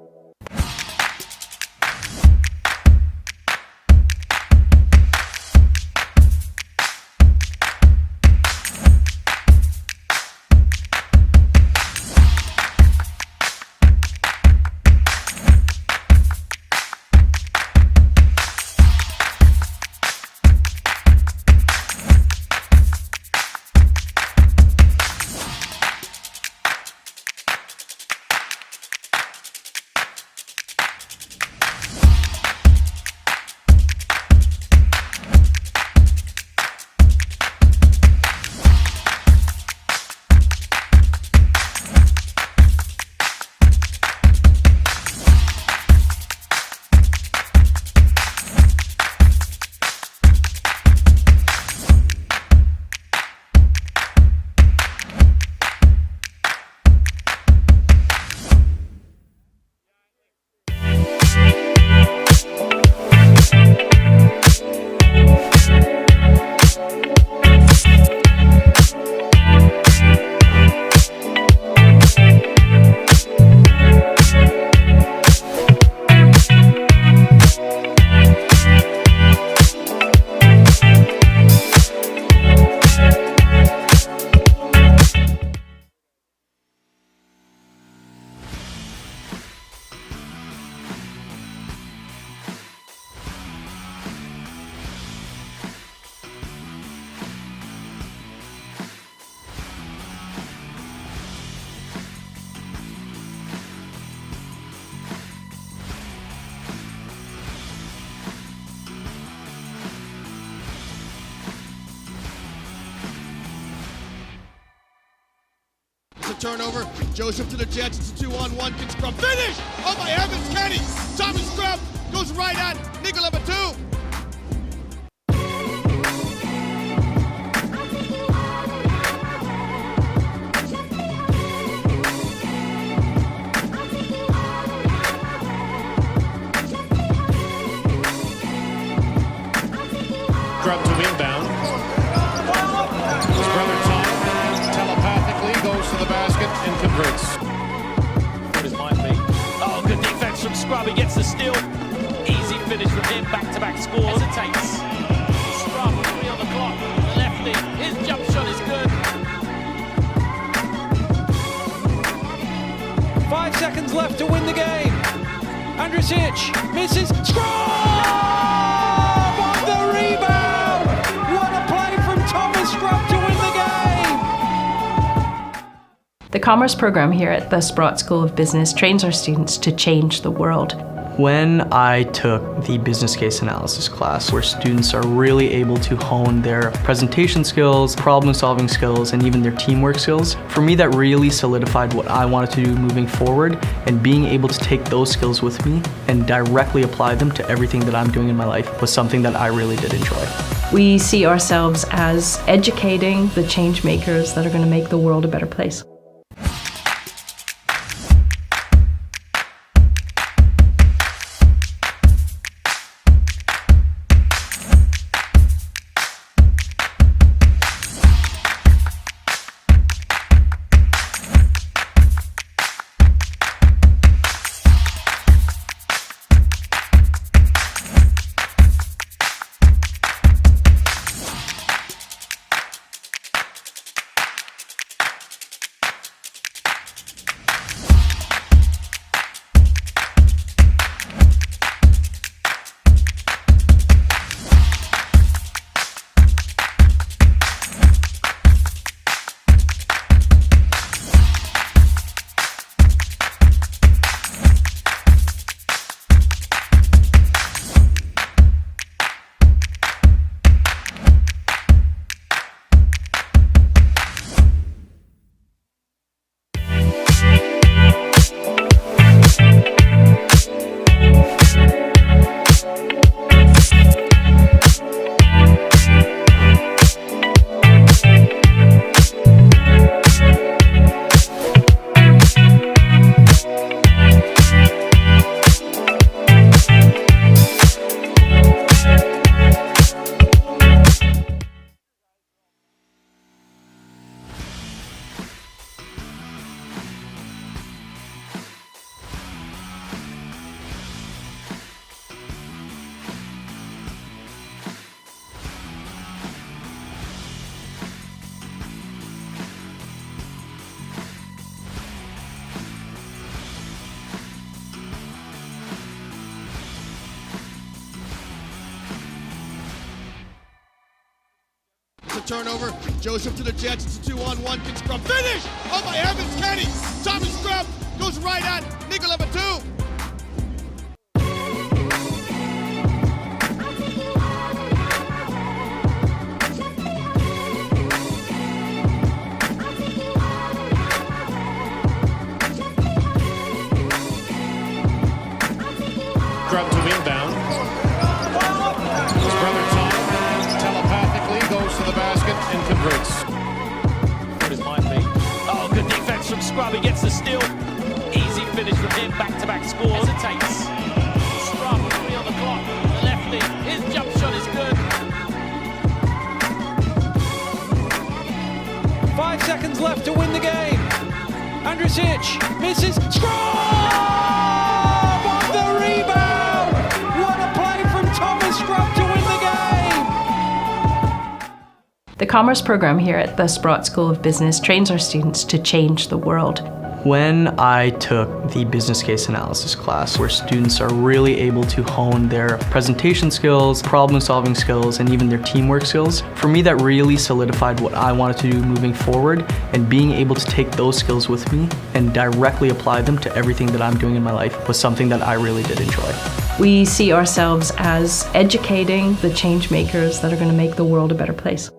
turnover. Joseph to the Jets. It's a 2-on-1. Big scrum. Finish! Oh my heavens, Kenny! Tommy scrum goes right at nickel number 2. Scrum to inbound. His brother Tom telepathically goes to the basket and converts. What it might be. Oh, good defense from Scrub. He gets the steal. Easy finish from him. Back-to-back scores. Hesitates. Scrub, 3 on the clock. Lefty. His jump shot is good. 5 seconds left to win the game. Andrisic misses. Scrub on the rebound. What a play from Thomas Scrub to win the game. The commerce program here at the Sprott School of Business trains our students to change the world. When I took the business case analysis class, where students are really able to hone their presentation skills, problem solving skills, and even their teamwork skills, for me that really solidified what I wanted to do moving forward, and being able to take those skills with me and directly apply them to everything that I'm doing in my life was something that I really did enjoy. We see ourselves as educating the change makers that are going to make the world a better place. Turnover. Joseph to the Jets. It's a 2-on-1. Big scrum. Finish! Oh my heavens, Kenny! Tommy scrum goes right at nickel number 2. Scrum to inbound. His brother Tom telepathically goes to the basket and converts. What it might be. Oh, good defense from Scrub. He gets the steal. Easy finish from him. Back-to-back scores. Hesitates. Scrub, 3 on the clock. Lefty. His jump shot is good. 5 seconds left to win the game. Andrisic misses. Scrub on the rebound. What a play from Thomas Scrub to win the game. The commerce program here at the Sprott School of Business trains our students to change the world. When I took the business case analysis class, where students are really able to hone their presentation skills, problem solving skills, and even their teamwork skills, for me that really solidified what I wanted to do moving forward, and being able to take those skills with me and directly apply them to everything that I'm doing in my life was something that I really did enjoy. We see ourselves as educating the change makers that are going to make the world a better place.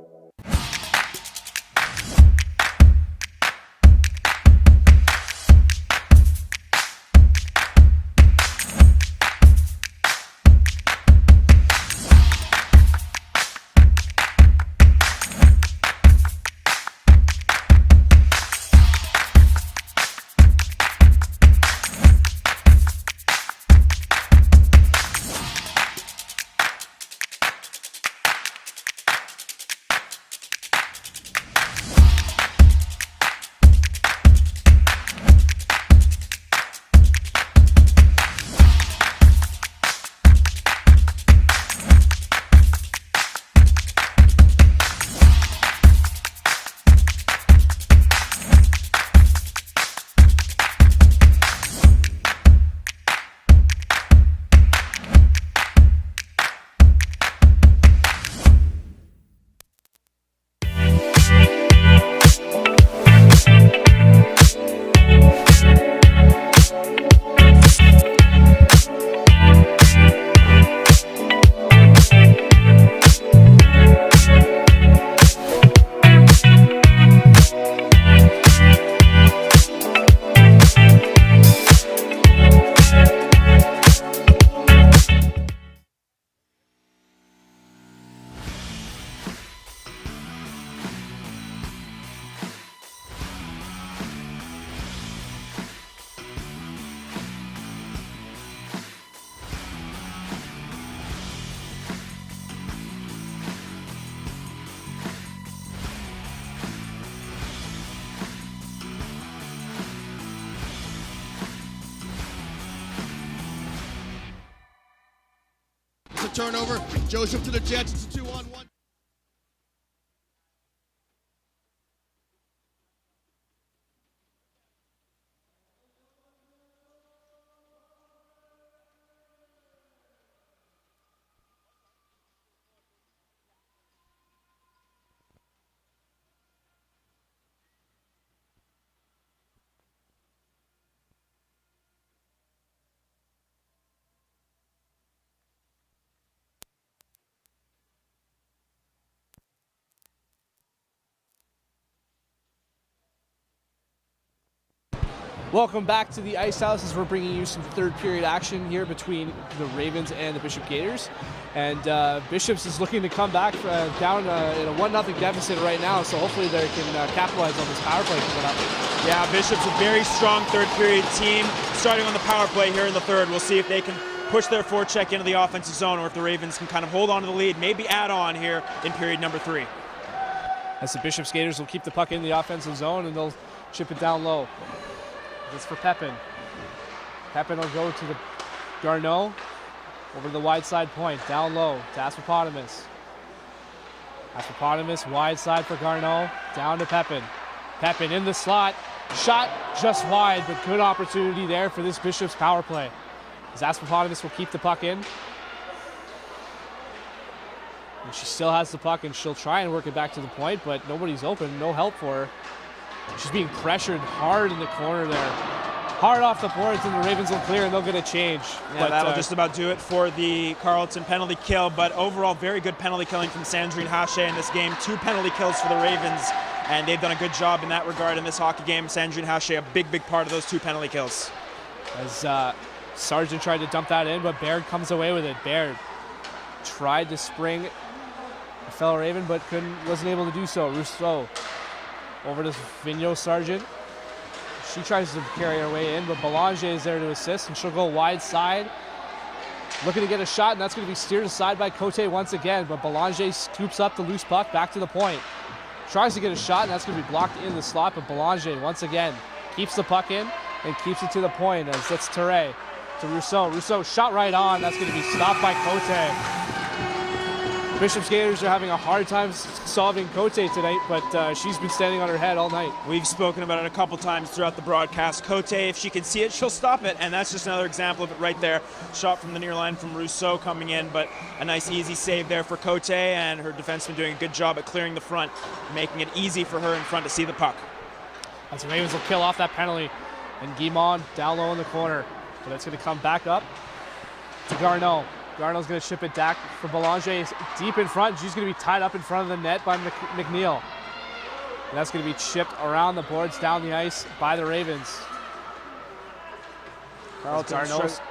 turnover. Joseph to the Jets. It's a 2-on-1. Welcome back to the Ice House as we're bringing you some third period action here between the Ravens and the Bishop Gaiters. And Bishops is looking to come back down in a 1-0 deficit right now, so hopefully they can capitalize on this power play coming up. Yeah, Bishop's a very strong third period team. Starting on the power play here in the third, we'll see if they can push their forecheck into the offensive zone or if the Ravens can kind of hold on to the lead, maybe add on here in period number 3. As the Bishops Gators will keep the puck in the offensive zone and they'll chip it down low. It's for Pepin. Pepin will go to the Garneau, over to the wide side point, down low to Astropotamus. Astropotamus, wide side for Garneau, down to Pepin. Pepin in the slot, shot just wide, but good opportunity there for this Bishops power play. As Astropotamus will keep the puck in. And she still has the puck and she'll try and work it back to the point, but nobody's open, no help for her. She's being pressured hard in the corner there. Hard off the boards, and the Ravens will clear, and they'll get a change. Yeah, but that'll just about do it for the Carleton penalty kill, but overall very good penalty killing from Sandrine Hache in this game. 2 penalty kills for the Ravens, and they've done a good job in that regard in this hockey game. Sandrine Hache, a big part of those 2 penalty kills. As Sargent tried to dump that in, but Baird comes away with it. Baird tried to spring a fellow Raven, but wasn't able to do so. Rousseau over to Vigneault Sargent. She tries to carry her way in, but Belanger is there to assist, and she'll go wide side. Looking to get a shot, and that's going to be steered aside by Cote once again, but Belanger scoops up the loose puck back to the point. Tries to get a shot, and that's going to be blocked in the slot, but Belanger, once again, keeps the puck in and keeps it to the point as that's Teray to Rousseau. Rousseau shot right on, that's going to be stopped by Cote. Bishop's Gators are having a hard time solving Cote tonight, but she's been standing on her head all night. We've spoken about it a couple times throughout the broadcast. Cote, if she can see it, she'll stop it, and that's just another example of it right there. Shot from the near line from Rousseau coming in, but a nice easy save there for Cote, and her defenseman doing a good job at clearing the front, making it easy for her in front to see the puck. As the Ravens will kill off that penalty, and Guimond down low in the corner, but it's going to come back up to Garneau. Garneau's going to ship it back for Belanger deep in front. She's going to be tied up in front of the net by McNeil. And that's going to be chipped around the boards down the ice by the Ravens. Carleton's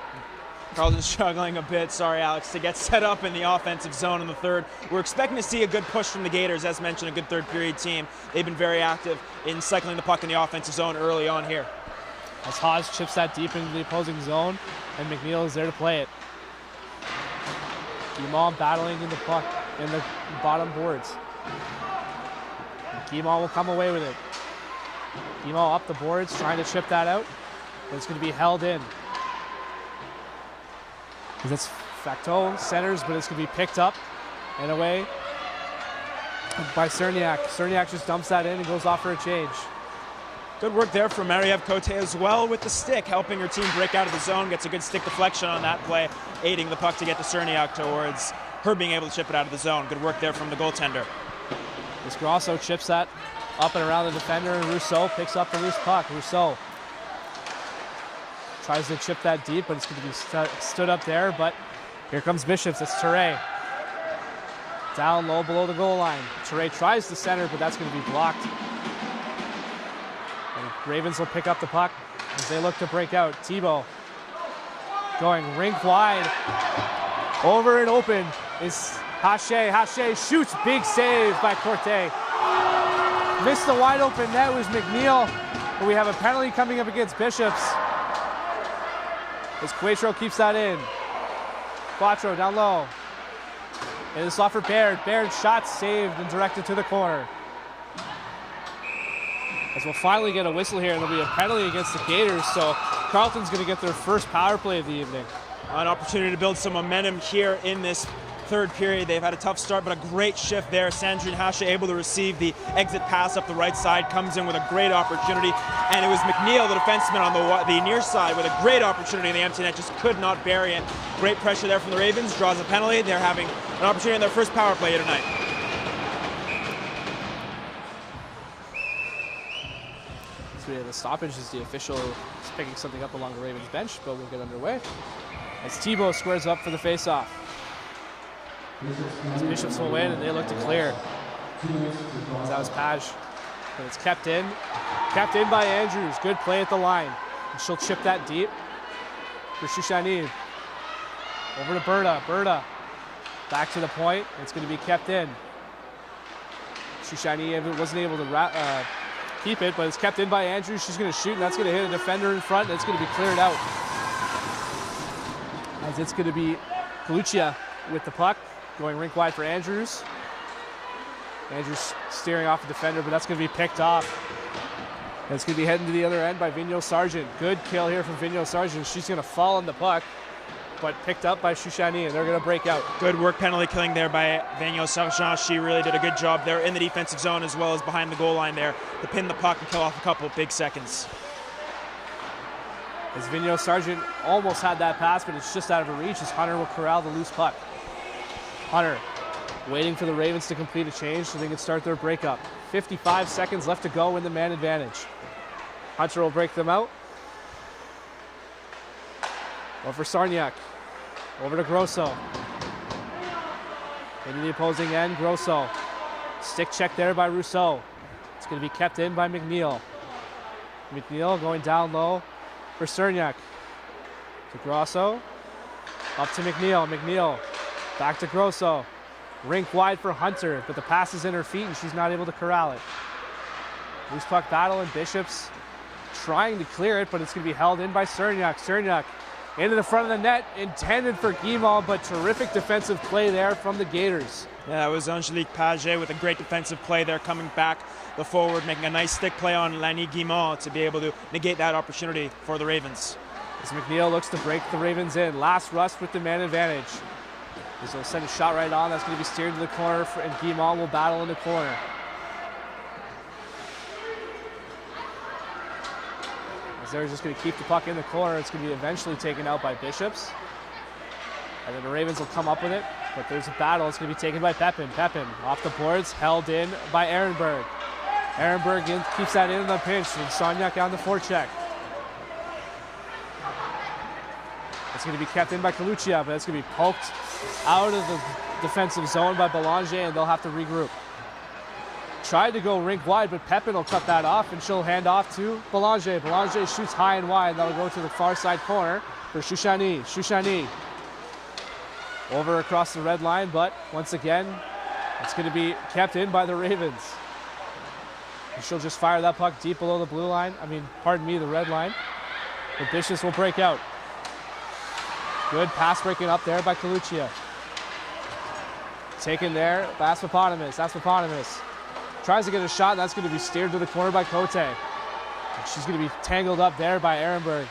struggling a bit, sorry Alex, to get set up in the offensive zone in the third. We're expecting to see a good push from the Gators, as mentioned, a good third period team. They've been very active in cycling the puck in the offensive zone early on here. As Haas chips that deep into the opposing zone, and McNeil is there to play it. Guimond battling in the puck in the bottom boards. Guimond will come away with it. Guimond up the boards, trying to chip that out, but it's going to be held in. It's Facteau centers, but it's going to be picked up and away by Cerniak. Cerniak just dumps that in and goes off for a change. Good work there from Marie-Ève Cote as well with the stick, helping her team break out of the zone. Gets a good stick deflection on that play, aiding the puck to get to Cerniak towards her being able to chip it out of the zone. Good work there from the goaltender. This Grosso chips that up and around the defender, and Rousseau picks up the loose puck. Rousseau tries to chip that deep, but it's going to be stood up there, but here comes Bishops. It's Teray. Down low below the goal line. Teray tries to center, but that's going to be blocked. Ravens will pick up the puck as they look to break out. Thibault going rink wide. Over and open is Hache. Hache shoots, big save by Corte. Missed the wide open net was McNeil, but we have a penalty coming up against Bishops. As Quatro keeps that in. Quatro down low. And this off for Baird. Baird shot saved and directed to the corner. As we'll finally get a whistle here, and there'll be a penalty against the Gators, so Carleton's going to get their first power play of the evening. An opportunity to build some momentum here in this third period. They've had a tough start, but a great shift there. Sandrine Hache able to receive the exit pass up the right side, comes in with a great opportunity, and it was McNeil, the defenseman, on the near side with a great opportunity in the empty net, just could not bury it. Great pressure there from the Ravens, draws a penalty. They're having an opportunity in their first power play here tonight. So yeah, the stoppage is the official is picking something up along the Ravens bench, but we'll get underway. As Thibault squares up for the face-off. As Bishops will win, and they look to clear. That was Page, but it's kept in by Andrews. Good play at the line. And she'll chip that deep for Shoushani. Over to Berta. Berta back to the point. It's going to be kept in. Shoushani wasn't able to keep it, but it's kept in by Andrews. She's going to shoot, and that's going to hit a defender in front, and it's going to be cleared out. As it's going to be Galucia with the puck, going rink wide for Andrews. Andrews steering off the defender, but that's going to be picked off. And it's going to be heading to the other end by Vigneault Sargent. Good kill here from Vigneault Sargent. She's going to fall on the puck, but picked up by Shoushani, and they're going to break out. Good work penalty killing there by Vigneault Sargent. She really did a good job there in the defensive zone as well as behind the goal line there to pin the puck and kill off a couple of big seconds. As Vigneault Sargent almost had that pass, but it's just out of her reach as Hunter will corral the loose puck. Hunter waiting for the Ravens to complete a change so they can start their breakup. 55 seconds left to go in the man advantage. Hunter will break them out. Over Sarniak. Over to Grosso. Into the opposing end, Grosso. Stick check there by Rousseau. It's going to be kept in by McNeil. McNeil going down low for Cerniak. To Grosso. Up to McNeil. McNeil back to Grosso. Rink wide for Hunter, but the pass is in her feet and she's not able to corral it. Loose puck battle and Bishops trying to clear it, but it's going to be held in by Cerniak. Cerniak into the front of the net, intended for Guimond, but terrific defensive play there from the Gators. Yeah, that was Angelique Paget with a great defensive play there, coming back the forward, making a nice stick play on Lani Guimond to be able to negate that opportunity for the Ravens. As McNeil looks to break the Ravens in. Last rush with the man advantage. As they'll send a shot right on, that's going to be steered to the corner, and Guimond will battle in the corner. As they're just going to keep the puck in the corner, it's going to be eventually taken out by Bishops. And then the Ravens will come up with it, but there's a battle. It's going to be taken by Pepin. Pepin off the boards, held in by Ehrenberg. Ehrenberg keeps that in the pinch, and Sonyak on the forecheck. It's going to be kept in by Galucia, but it's going to be poked out of the defensive zone by Belanger, and they'll have to regroup. Tried to go rink wide, but Pepin will cut that off, and she'll hand off to Belanger. Belanger shoots high and wide. That'll go to the far side corner for Shoushani. Shoushani over across the red line, but once again, it's going to be kept in by the Ravens. And she'll just fire that puck deep below the blue line. The red line. But Bishops will break out. Good pass breaking up there by Galucia. Taken there, Aspaponamus. Tries to get a shot, and that's going to be steered to the corner by Cote. And she's going to be tangled up there by Ehrenberg.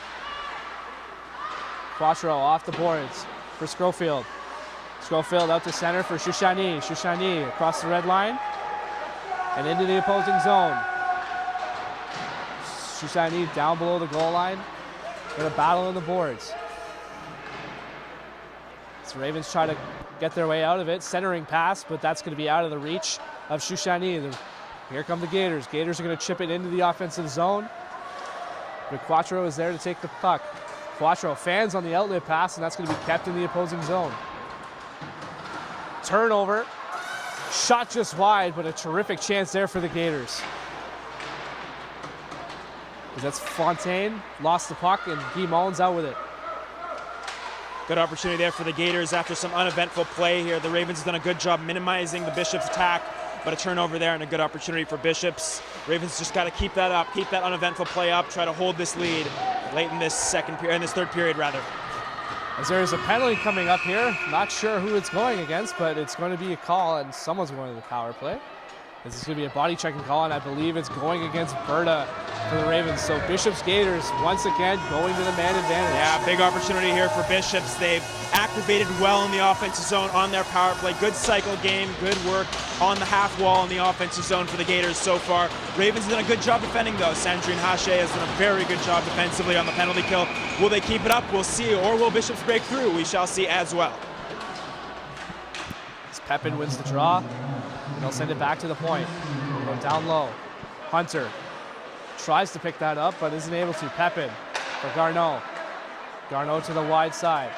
Quattro off the boards for Schofield. Schofield out to center for Shoushani. Shoushani across the red line and into the opposing zone. Shoushani down below the goal line. Got a battle in the boards. So Ravens try to get their way out of it. Centering pass, but that's going to be out of the reach of Shoushani. Here come the Gators. Gators are going to chip it into the offensive zone. But Quattro is there to take the puck. Quattro fans on the outlet pass, and that's going to be kept in the opposing zone. Turnover. Shot just wide, but a terrific chance there for the Gators. That's Fontaine. Lost the puck, and Guimond's out with it. Good opportunity there for the Gators after some uneventful play here. The Ravens have done a good job minimizing the Bishops attack, but a turnover there and a good opportunity for Bishops. Ravens just got to keep that up, keep that uneventful play up, try to hold this lead late in this third period rather. As there is a penalty coming up here, not sure who it's going against, but it's going to be a call, and someone's going to the power play. This is going to be a body checking call, and I believe it's going against Berta for the Ravens. So Bishop's Gators once again going to the man advantage. Yeah, big opportunity here for Bishops. They've activated well in the offensive zone on their power play. Good cycle game, good work on the half wall in the offensive zone for the Gators so far. Ravens have done a good job defending though. Sandrine Hache has done a very good job defensively on the penalty kill. Will they keep it up? We'll see. Or will Bishops break through? We shall see as well. As Pepin wins the draw, and they'll send it back to the point. Go down low. Hunter tries to pick that up, but isn't able to. Pepin for Garneau. Garneau to the wide side.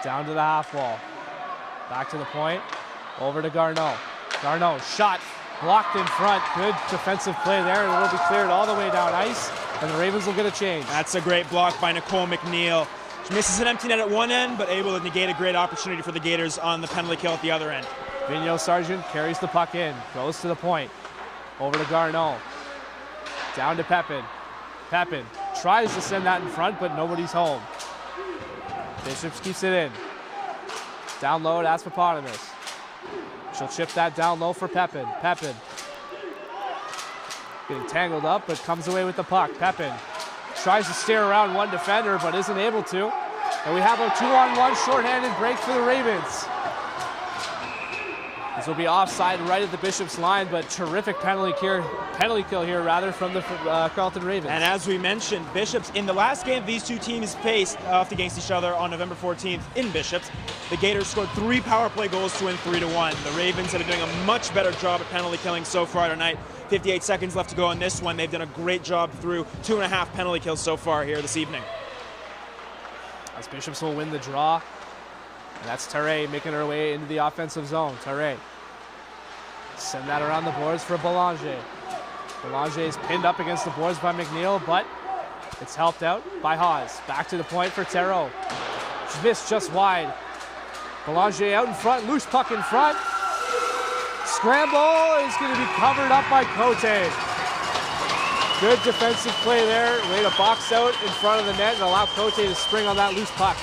Down to the half wall. Back to the point. Over to Garneau. Garneau shot blocked in front. Good defensive play there, and it will be cleared all the way down ice, and the Ravens will get a change. That's a great block by Nicole McNeil. She misses an empty net at one end, but able to negate a great opportunity for the Gators on the penalty kill at the other end. Vigneault Sargent carries the puck in, goes to the point. Over to Garneau. Down to Pepin. Pepin tries to send that in front, but nobody's home. Bishops keeps it in. Down low to Aspapotamus. She'll chip that down low for Pepin. Pepin getting tangled up, but comes away with the puck. Pepin tries to steer around one defender, but isn't able to. And we have a 2-on-1 shorthanded break for the Ravens. This will be offside right at the Bishops line, but terrific penalty kill here from the Carleton Ravens. And as we mentioned, Bishops, in the last game these two teams faced off against each other on November 14th in Bishops, the Gators scored 3 power play goals to win 3-1. The Ravens have been doing a much better job at penalty killing so far tonight. 58 seconds left to go on this one. They've done a great job through 2.5 penalty kills so far here this evening. As Bishops will win the draw. And that's Tare making her way into the offensive zone. Tare. Send that around the boards for Belanger. Belanger is pinned up against the boards by McNeil, but it's helped out by Haas. Back to the point for Terreau. She's missed just wide. Belanger out in front, loose puck in front. Scramble is going to be covered up by Cote. Good defensive play there. Way to box out in front of the net and allow Cote to spring on that loose puck.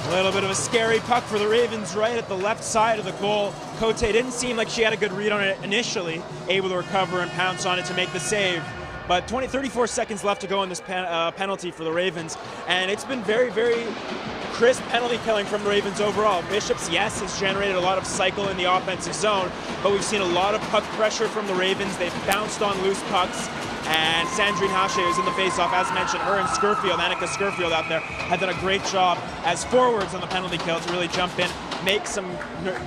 A little bit of a scary puck for the Ravens right at the left side of the goal. Cote didn't seem like she had a good read on it initially, able to recover and pounce on it to make the save. But 34 seconds left to go in this penalty for the Ravens, and it's been very, very crisp penalty killing from the Ravens overall. Bishops, yes, has generated a lot of cycle in the offensive zone, but we've seen a lot of puck pressure from the Ravens. They've bounced on loose pucks, and Sandrine Hache, who's in the faceoff, as mentioned, her and Scurfield, Annika Scurfield out there, have done a great job as forwards on the penalty kill to really jump in, make some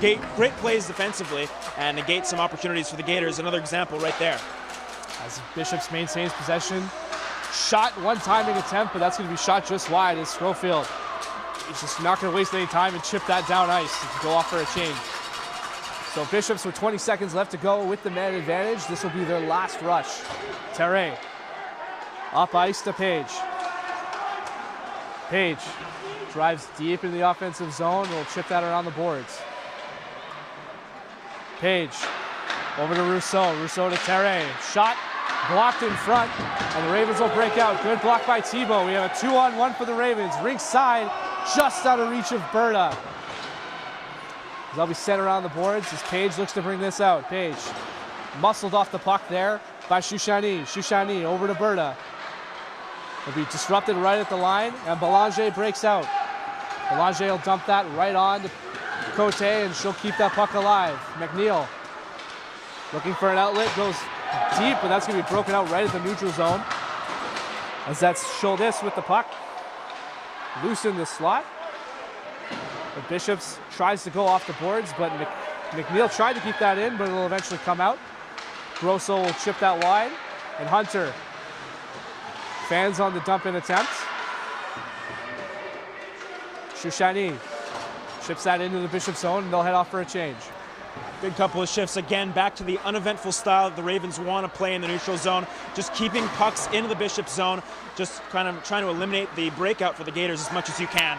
great plays defensively, and negate some opportunities for the Gators. Another example right there. As Bishops maintains possession. Shot, one timing attempt, but that's going to be shot just wide as Scurfield. He's just not going to waste any time and chip that down ice to go off for a change. So Bishops with 20 seconds left to go with the man advantage. This will be their last rush. Terre up ice to Page. Page drives deep into the offensive zone. Will chip that around the boards. Page over to Rousseau. Rousseau to Terre. Shot blocked in front, and the Ravens will break out. Good block by Thibault. We have a 2-on-1 for the Ravens. Rink side, just out of reach of Berta. They'll be sent around the boards as Page looks to bring this out. Page muscled off the puck there by Chouchani. Chouchani over to Berta. Will be disrupted right at the line, and Belanger breaks out. Belanger will dump that right on to Cote, and she'll keep that puck alive. McNeil looking for an outlet, goes deep, but that's going to be broken out right at the neutral zone. As that's Schuldis with the puck. Loose in the slot. The Bishops tries to go off the boards, but McNeil tried to keep that in, but it'll eventually come out. Grosso will chip that wide, and Hunter fans on the dump-in attempt. Chouchani chips that into the Bishop zone, and they'll head off for a change. Good couple of shifts again, back to the uneventful style that the Ravens want to play in the neutral zone, just keeping pucks into the Bishop zone, just kind of trying to eliminate the breakout for the Gators as much as you can.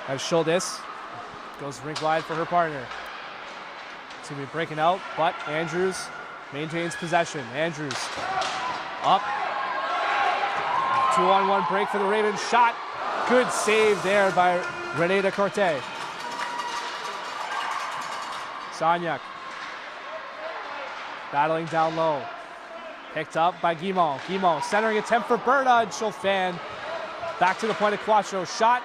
As Schuldis goes rink wide for her partner. It's going to be breaking out, but Andrews maintains possession. Andrews up. 2-on-1 break for the Ravens. Shot. Good save there by Renata Corte. Sonyak. Battling down low. Picked up by Guimont. Guimont centering attempt for Berta, and she'll fan. Back to the point of Quattro. Shot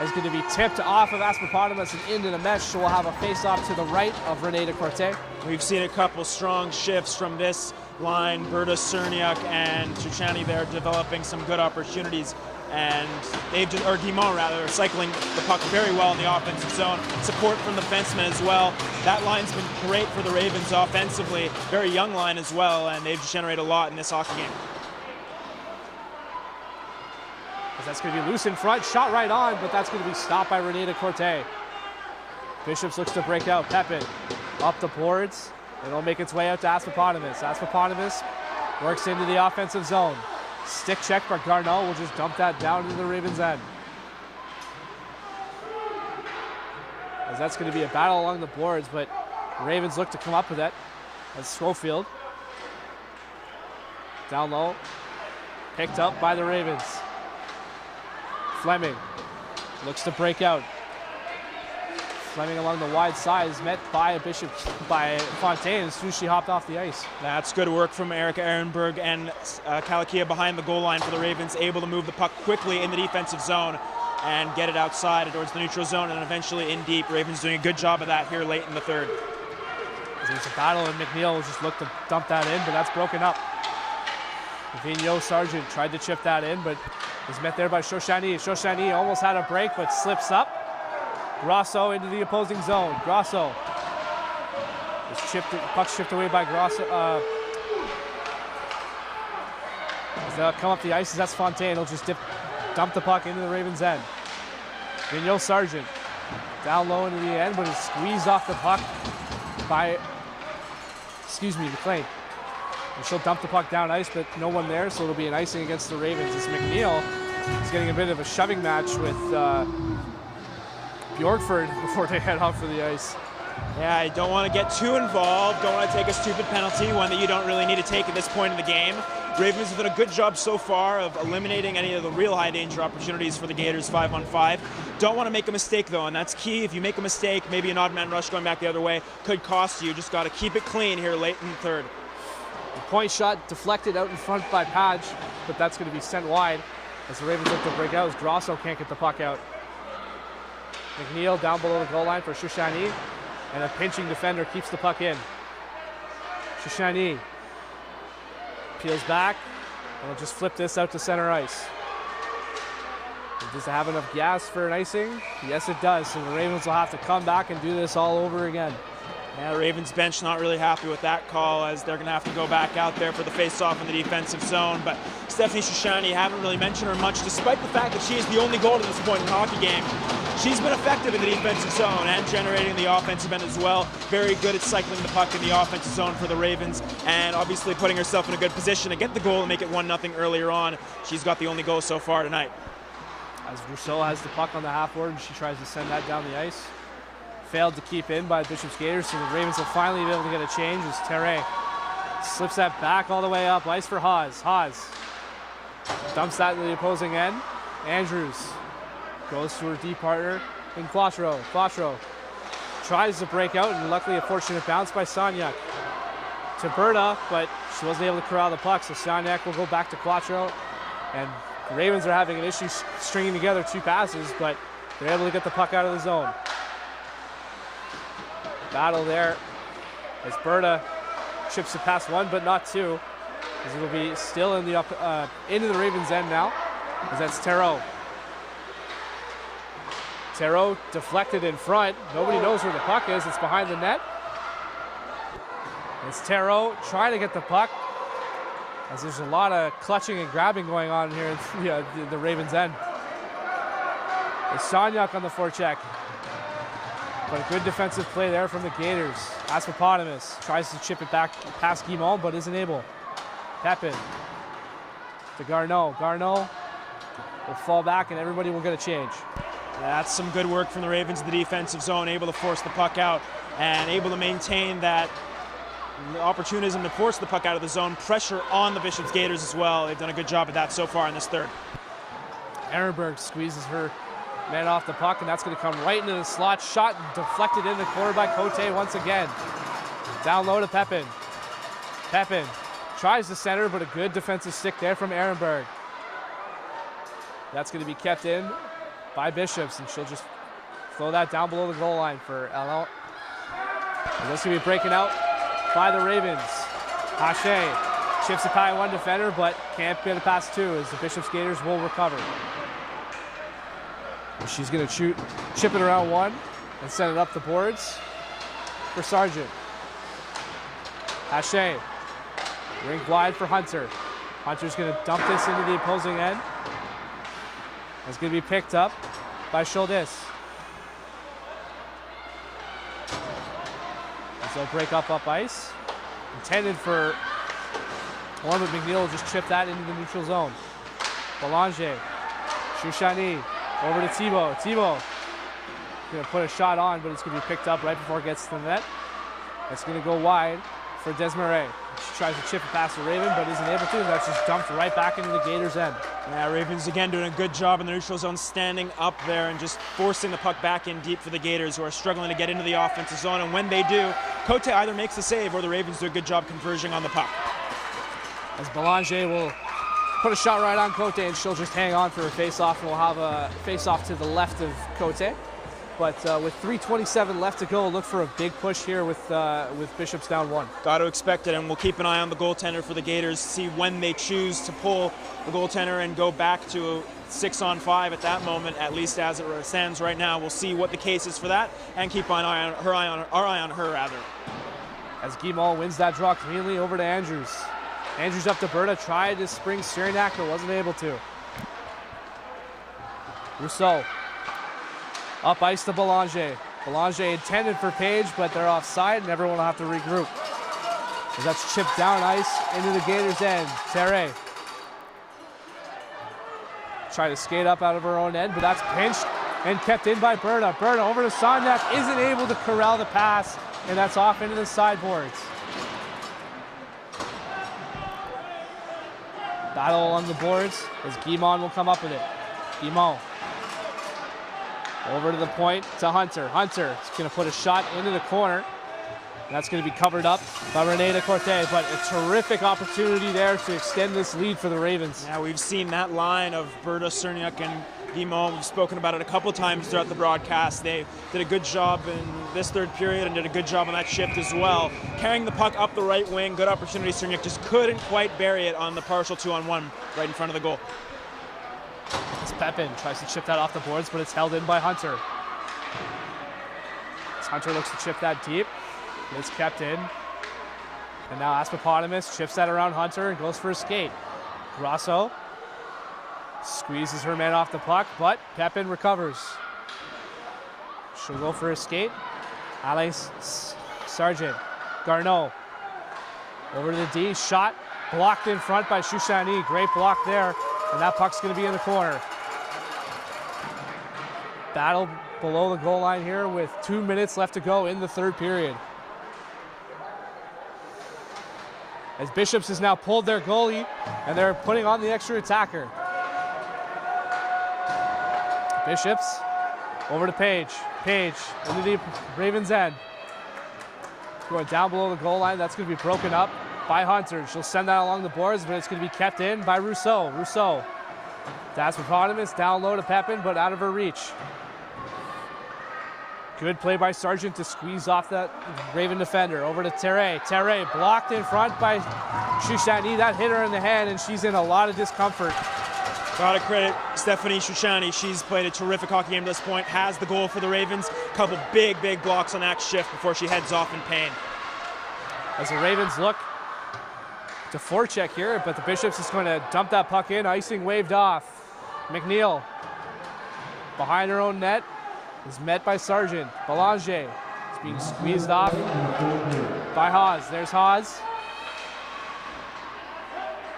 is going to be tipped off of Asperpotamus and into the mesh, so we'll have a face-off to the right of Renee DeCorte. We've seen a couple strong shifts from this line. Berta, Cerniak, and Chuchani there developing some good opportunities. And they've just, or Guimont rather, cycling the puck very well in the offensive zone. Support from the defensemen as well. That line's been great for the Ravens offensively. Very young line as well, and they've generated a lot in this hockey game. That's going to be loose in front, shot right on, but that's going to be stopped by Renee DeCorte. Bishops looks to break out. Pepin up the boards. It'll make its way out to Asperpotamus. Asperpotamus works into the offensive zone. Stick check by Garneau. Will just dump that down into the Ravens' end. As that's going to be a battle along the boards, but the Ravens look to come up with it. That's Schofield. Down low. Picked up by the Ravens. Fleming looks to break out. Fleming along the wide side is met by by Fontaine as soon as she hopped off the ice. That's good work from Erica Ehrenberg and Kalakia behind the goal line for the Ravens, able to move the puck quickly in the defensive zone and get it outside towards the neutral zone and eventually in deep. Ravens doing a good job of that here late in the third. There's a battle and McNeil will just look to dump that in, but that's broken up. Vigneault Sargent tried to chip that in, but is met there by Shoshani. Shoshani almost had a break, but slips up. Grosso into the opposing zone. Grosso is chipped, puck chipped away by Grosso. As they'll come up the ice, that's Fontaine. He'll just dump the puck into the Ravens' end. Vigneault Sargent down low into the end, but is squeezed off the puck by, McLean. And she'll dump the puck down ice, but no one there, so it'll be an icing against the Ravens. As McNeil is getting a bit of a shoving match with Bjorkford before they head off for the ice. Yeah, you don't want to get too involved, don't want to take a stupid penalty, one that you don't really need to take at this point in the game. Ravens have done a good job so far of eliminating any of the real high danger opportunities for the Gators 5-on-5. Don't want to make a mistake though, and that's key. If you make a mistake, maybe an odd man rush going back the other way could cost you. Just got to keep it clean here late in the third. The point shot deflected out in front by Padge, but that's going to be sent wide as the Ravens look to break out as Grosso can't get the puck out. McNeil down below the goal line for Shoshani, and a pinching defender keeps the puck in. Shoshani peels back, and will just flip this out to center ice. Does it have enough gas for an icing? Yes, it does. So the Ravens will have to come back and do this all over again. Yeah, the Ravens bench not really happy with that call as they're going to have to go back out there for the face-off in the defensive zone. But Stephanie Shoshani, haven't really mentioned her much, despite the fact that she is the only goal to this point in the hockey game. She's been effective in the defensive zone and generating the offensive end as well. Very good at cycling the puck in the offensive zone for the Ravens, and obviously putting herself in a good position to get the goal and make it 1-0 earlier on. She's got the only goal so far tonight. As Rousseau has the puck on the half-board, and she tries to send that down the ice. Failed to keep in by Bishop's Gators, so the Ravens will finally be able to get a change as Terre slips that back all the way up. Ice for Haas. Haas dumps that into the opposing end. Andrews goes to her deep partner in Quattro. Quattro tries to break out, and luckily a fortunate bounce by Sonyak to Berta, but she wasn't able to corral the puck, so Sonyak will go back to Quattro. And the Ravens are having an issue stringing together two passes, but they're able to get the puck out of the zone. Battle there as Berta chips it past one, but not two, as it'll be still in the into the Ravens' end now, as that's Terreau. Terreau deflected in front. Nobody knows where the puck is. It's behind the net. It's Terreau trying to get the puck, as there's a lot of clutching and grabbing going on here in the Ravens' end. It's Sonyak on the forecheck. But a good defensive play there from the Gators. Asperpotamus tries to chip it back past Guimont, but isn't able. Pepin to Garneau. Garneau will fall back, and everybody will get a change. That's some good work from the Ravens in the defensive zone, able to force the puck out and able to maintain that opportunism to force the puck out of the zone. Pressure on the Bishop's Gators as well. They've done a good job of that so far in this third. Ehrenberg squeezes her Man off the puck, and that's going to come right into the slot. Shot deflected in the corner by Cote once again. Down low to Pepin. Pepin tries to center, but a good defensive stick there from Ehrenberg. That's going to be kept in by Bishops, and she'll just throw that down below the goal line for Ella. And that's going to be breaking out by the Ravens. Hache chips it by one defender, but can't get it past two as the Bishops Gators will recover. And she's going to chip it around one and send it up the boards for Sargent. Hache, rink wide for Hunter. Hunter's going to dump this into the opposing end. It's going to be picked up by Schuldes. As they'll break up ice. Intended for one, but McNeil will just chip that into the neutral zone. Belanger, Shushani, over to Thibault. Thibault going to put a shot on, but it's going to be picked up right before it gets to the net. It's going to go wide for Desmarais. She tries to chip it past the Raven, but isn't able to. That's just dumped right back into the Gators' end. Yeah, Ravens again doing a good job in the neutral zone, standing up there and just forcing the puck back in deep for the Gators, who are struggling to get into the offensive zone. And when they do, Cote either makes the save or the Ravens do a good job converging on the puck. As Belanger will put a shot right on Cote, and she'll just hang on for a face-off, and we'll have a face-off to the left of Cote. But with 3:27 left to go, look for a big push here with Bishops down one. Got to expect it, and we'll keep an eye on the goaltender for the Gators, see when they choose to pull the goaltender and go back to a 6-on-5 at that moment, at least as it stands right now. We'll see what the case is for that, and keep our eye on her. As Guimont wins that draw cleanly over to Andrews. Andrews up to Berta, tried to spring Sternak, but wasn't able to. Rousseau. Up ice to Belanger. Belanger intended for Page, but they're offside, and everyone will have to regroup. As that's chipped down ice into the Gators' end. Terre. Try to skate up out of her own end, but that's pinched and kept in by Berta. Berta over to Sonyak, isn't able to corral the pass, and that's off into the sideboards. Battle along the boards as Guimont will come up with it. Guimont. Over to the point to Hunter. Hunter is going to put a shot into the corner. And that's going to be covered up by Renee Corte, but a terrific opportunity there to extend this lead for the Ravens. Yeah, we've seen that line of Berta, Cerniak, and Guimont. We've spoken about it a couple times throughout the broadcast. They did a good job in this third period and did a good job on that shift as well. Carrying the puck up the right wing, good opportunity. Cerniak just couldn't quite bury it on the partial 2-on-1 right in front of the goal. As Pepin tries to chip that off the boards, but it's held in by Hunter. As Hunter looks to chip that deep, it's kept in. And now Aspapotamus chips that around Hunter and goes for a skate. Grosso squeezes her man off the puck, but Pepin recovers. She'll go for a skate. Alice Sargent. Garneau over to the D. Shot blocked in front by Shushani. Great block there. And that puck's going to be in the corner. Battle below the goal line here with 2 minutes left to go in the third period. As Bishops has now pulled their goalie, and they're putting on the extra attacker. Bishops over to Page. Page into the Ravens' end. Going down below the goal line. That's going to be broken up by Hunter. She'll send that along the boards, but it's going to be kept in by Rousseau. Rousseau. That's Hippopotamus down low to Pepin, but out of her reach. Good play by Sargent to squeeze off that Raven defender. Over to Terre. Terre blocked in front by Shushani. That hit her in the hand, and she's in a lot of discomfort. Gotta credit Stephanie Shushani. She's played a terrific hockey game to this point. Has the goal for the Ravens. Couple big blocks on that shift before she heads off in pain. As the Ravens look to forecheck here, but the Bishops is going to dump that puck in. Icing waved off. McNeil behind her own net is met by Sargent. Belanger is being squeezed off by Haas. There's Haas.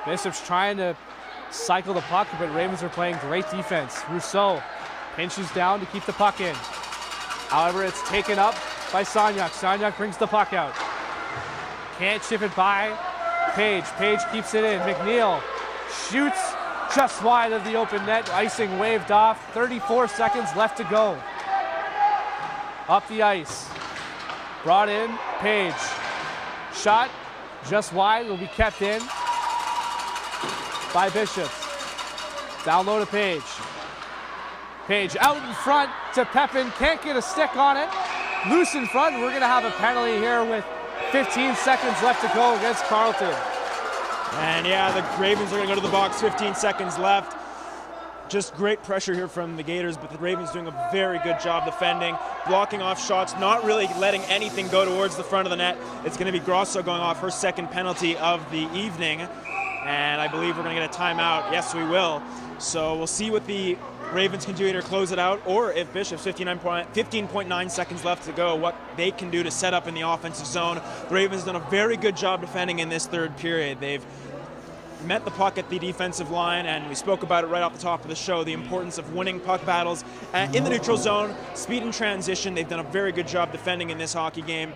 Bishops trying to cycle the puck, but Ravens are playing great defense. Rousseau pinches down to keep the puck in. However, it's taken up by Sonyak. Sonyak brings the puck out. Can't chip it by Page. Page keeps it in. McNeil shoots. just wide of the open net. Icing waved off. 34 seconds left to go. Up the ice. Brought in. Page. Shot just wide. Will be kept in by Bishops. Down low to Page. Page out in front to Pepin. Can't get a stick on it. Loose in front. We're going to have a penalty here with 15 seconds left to go against Carleton. And yeah, the Ravens are going to go to the box, 15 seconds left. Just great pressure here from the Gaiters, but the Ravens doing a very good job defending, blocking off shots, not really letting anything go towards the front of the net. It's going to be Grosso going off her second penalty of the evening, and I believe we're going to get a timeout. Yes, we will. So we'll see what the Ravens can do here to close it out, or if Bishop's 15.9 seconds left to go, what they can do to set up in the offensive zone. The Ravens done a very good job defending in this third period. They've met the puck at the defensive line, and we spoke about it right off the top of the show, the importance of winning puck battles in the neutral zone, speed and transition. They've done a very good job defending in this hockey game.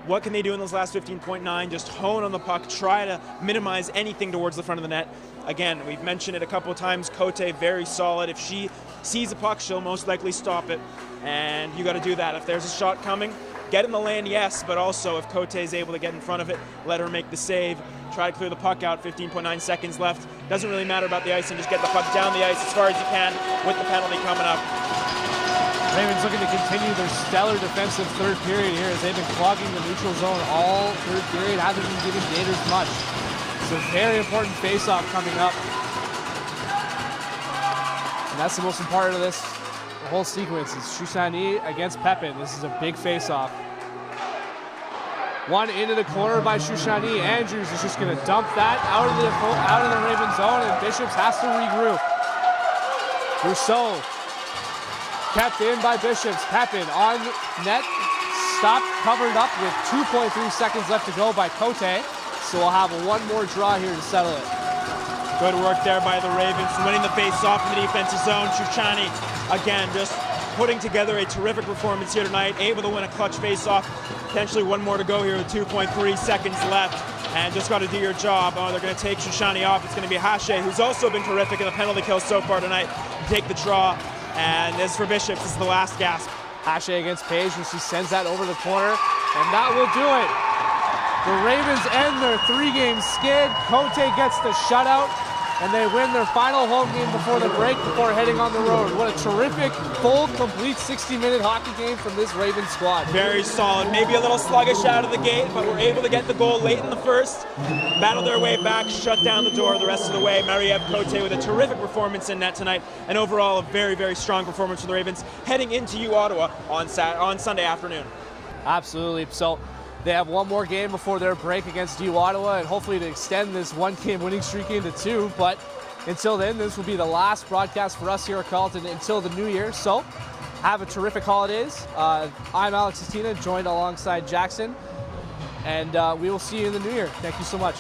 What can they do in those last 15.9? Just hone on the puck, try to minimize anything towards the front of the net. Again, we've mentioned it a couple of times, Cote very solid. If she sees a puck, she'll most likely stop it, and you got to do that. If there's a shot coming, get in the lane, yes, but also if Cote is able to get in front of it, let her make the save. Try to clear the puck out, 15.9 seconds left. Doesn't really matter about the ice, and just get the puck down the ice as far as you can with the penalty coming up. Ravens looking to continue their stellar defensive third period here as they've been clogging the neutral zone all third period, haven't been giving Gators much. It's a very important face-off coming up. And that's the most important part of this whole sequence is Shoshani against Pepin. This is a big face-off. One into the corner by Shoshani. Andrews is just going to dump that out of the Raven zone, and Bishops has to regroup. Rousseau kept in by Bishops. Pepin on net, stopped, covered up with 2.3 seconds left to go by Cote. So we'll have one more draw here to settle it. Good work there by the Ravens, winning the face-off in the defensive zone. Shoshani, again, just putting together a terrific performance here tonight, able to win a clutch face-off. Potentially one more to go here with 2.3 seconds left, and just got to do your job. Oh, they're going to take Shoshani off. It's going to be Hache, who's also been terrific in the penalty kill so far tonight, to take the draw. And as for Bishops, this is the last gasp. Hache against Page, and she sends that over the corner, and that will do it. The Ravens end their three-game skid. Cote gets the shutout, and they win their final home game before the break before heading on the road. What a terrific, full, complete 60-minute hockey game from this Ravens squad. Very solid. Maybe a little sluggish out of the gate, but were able to get the goal late in the first. Battled their way back, shut down the door the rest of the way. Marie-Eve Cote with a terrific performance in net tonight, and overall a very, very strong performance for the Ravens heading into Ottawa on Sunday afternoon. Absolutely. So they have one more game before their break against Ottawa, and hopefully to extend this one-game winning streak into two. But until then, this will be the last broadcast for us here at Carleton until the new year. So have a terrific holidays. I'm Alex Satina, joined alongside Jackson, and we will see you in the new year. Thank you so much.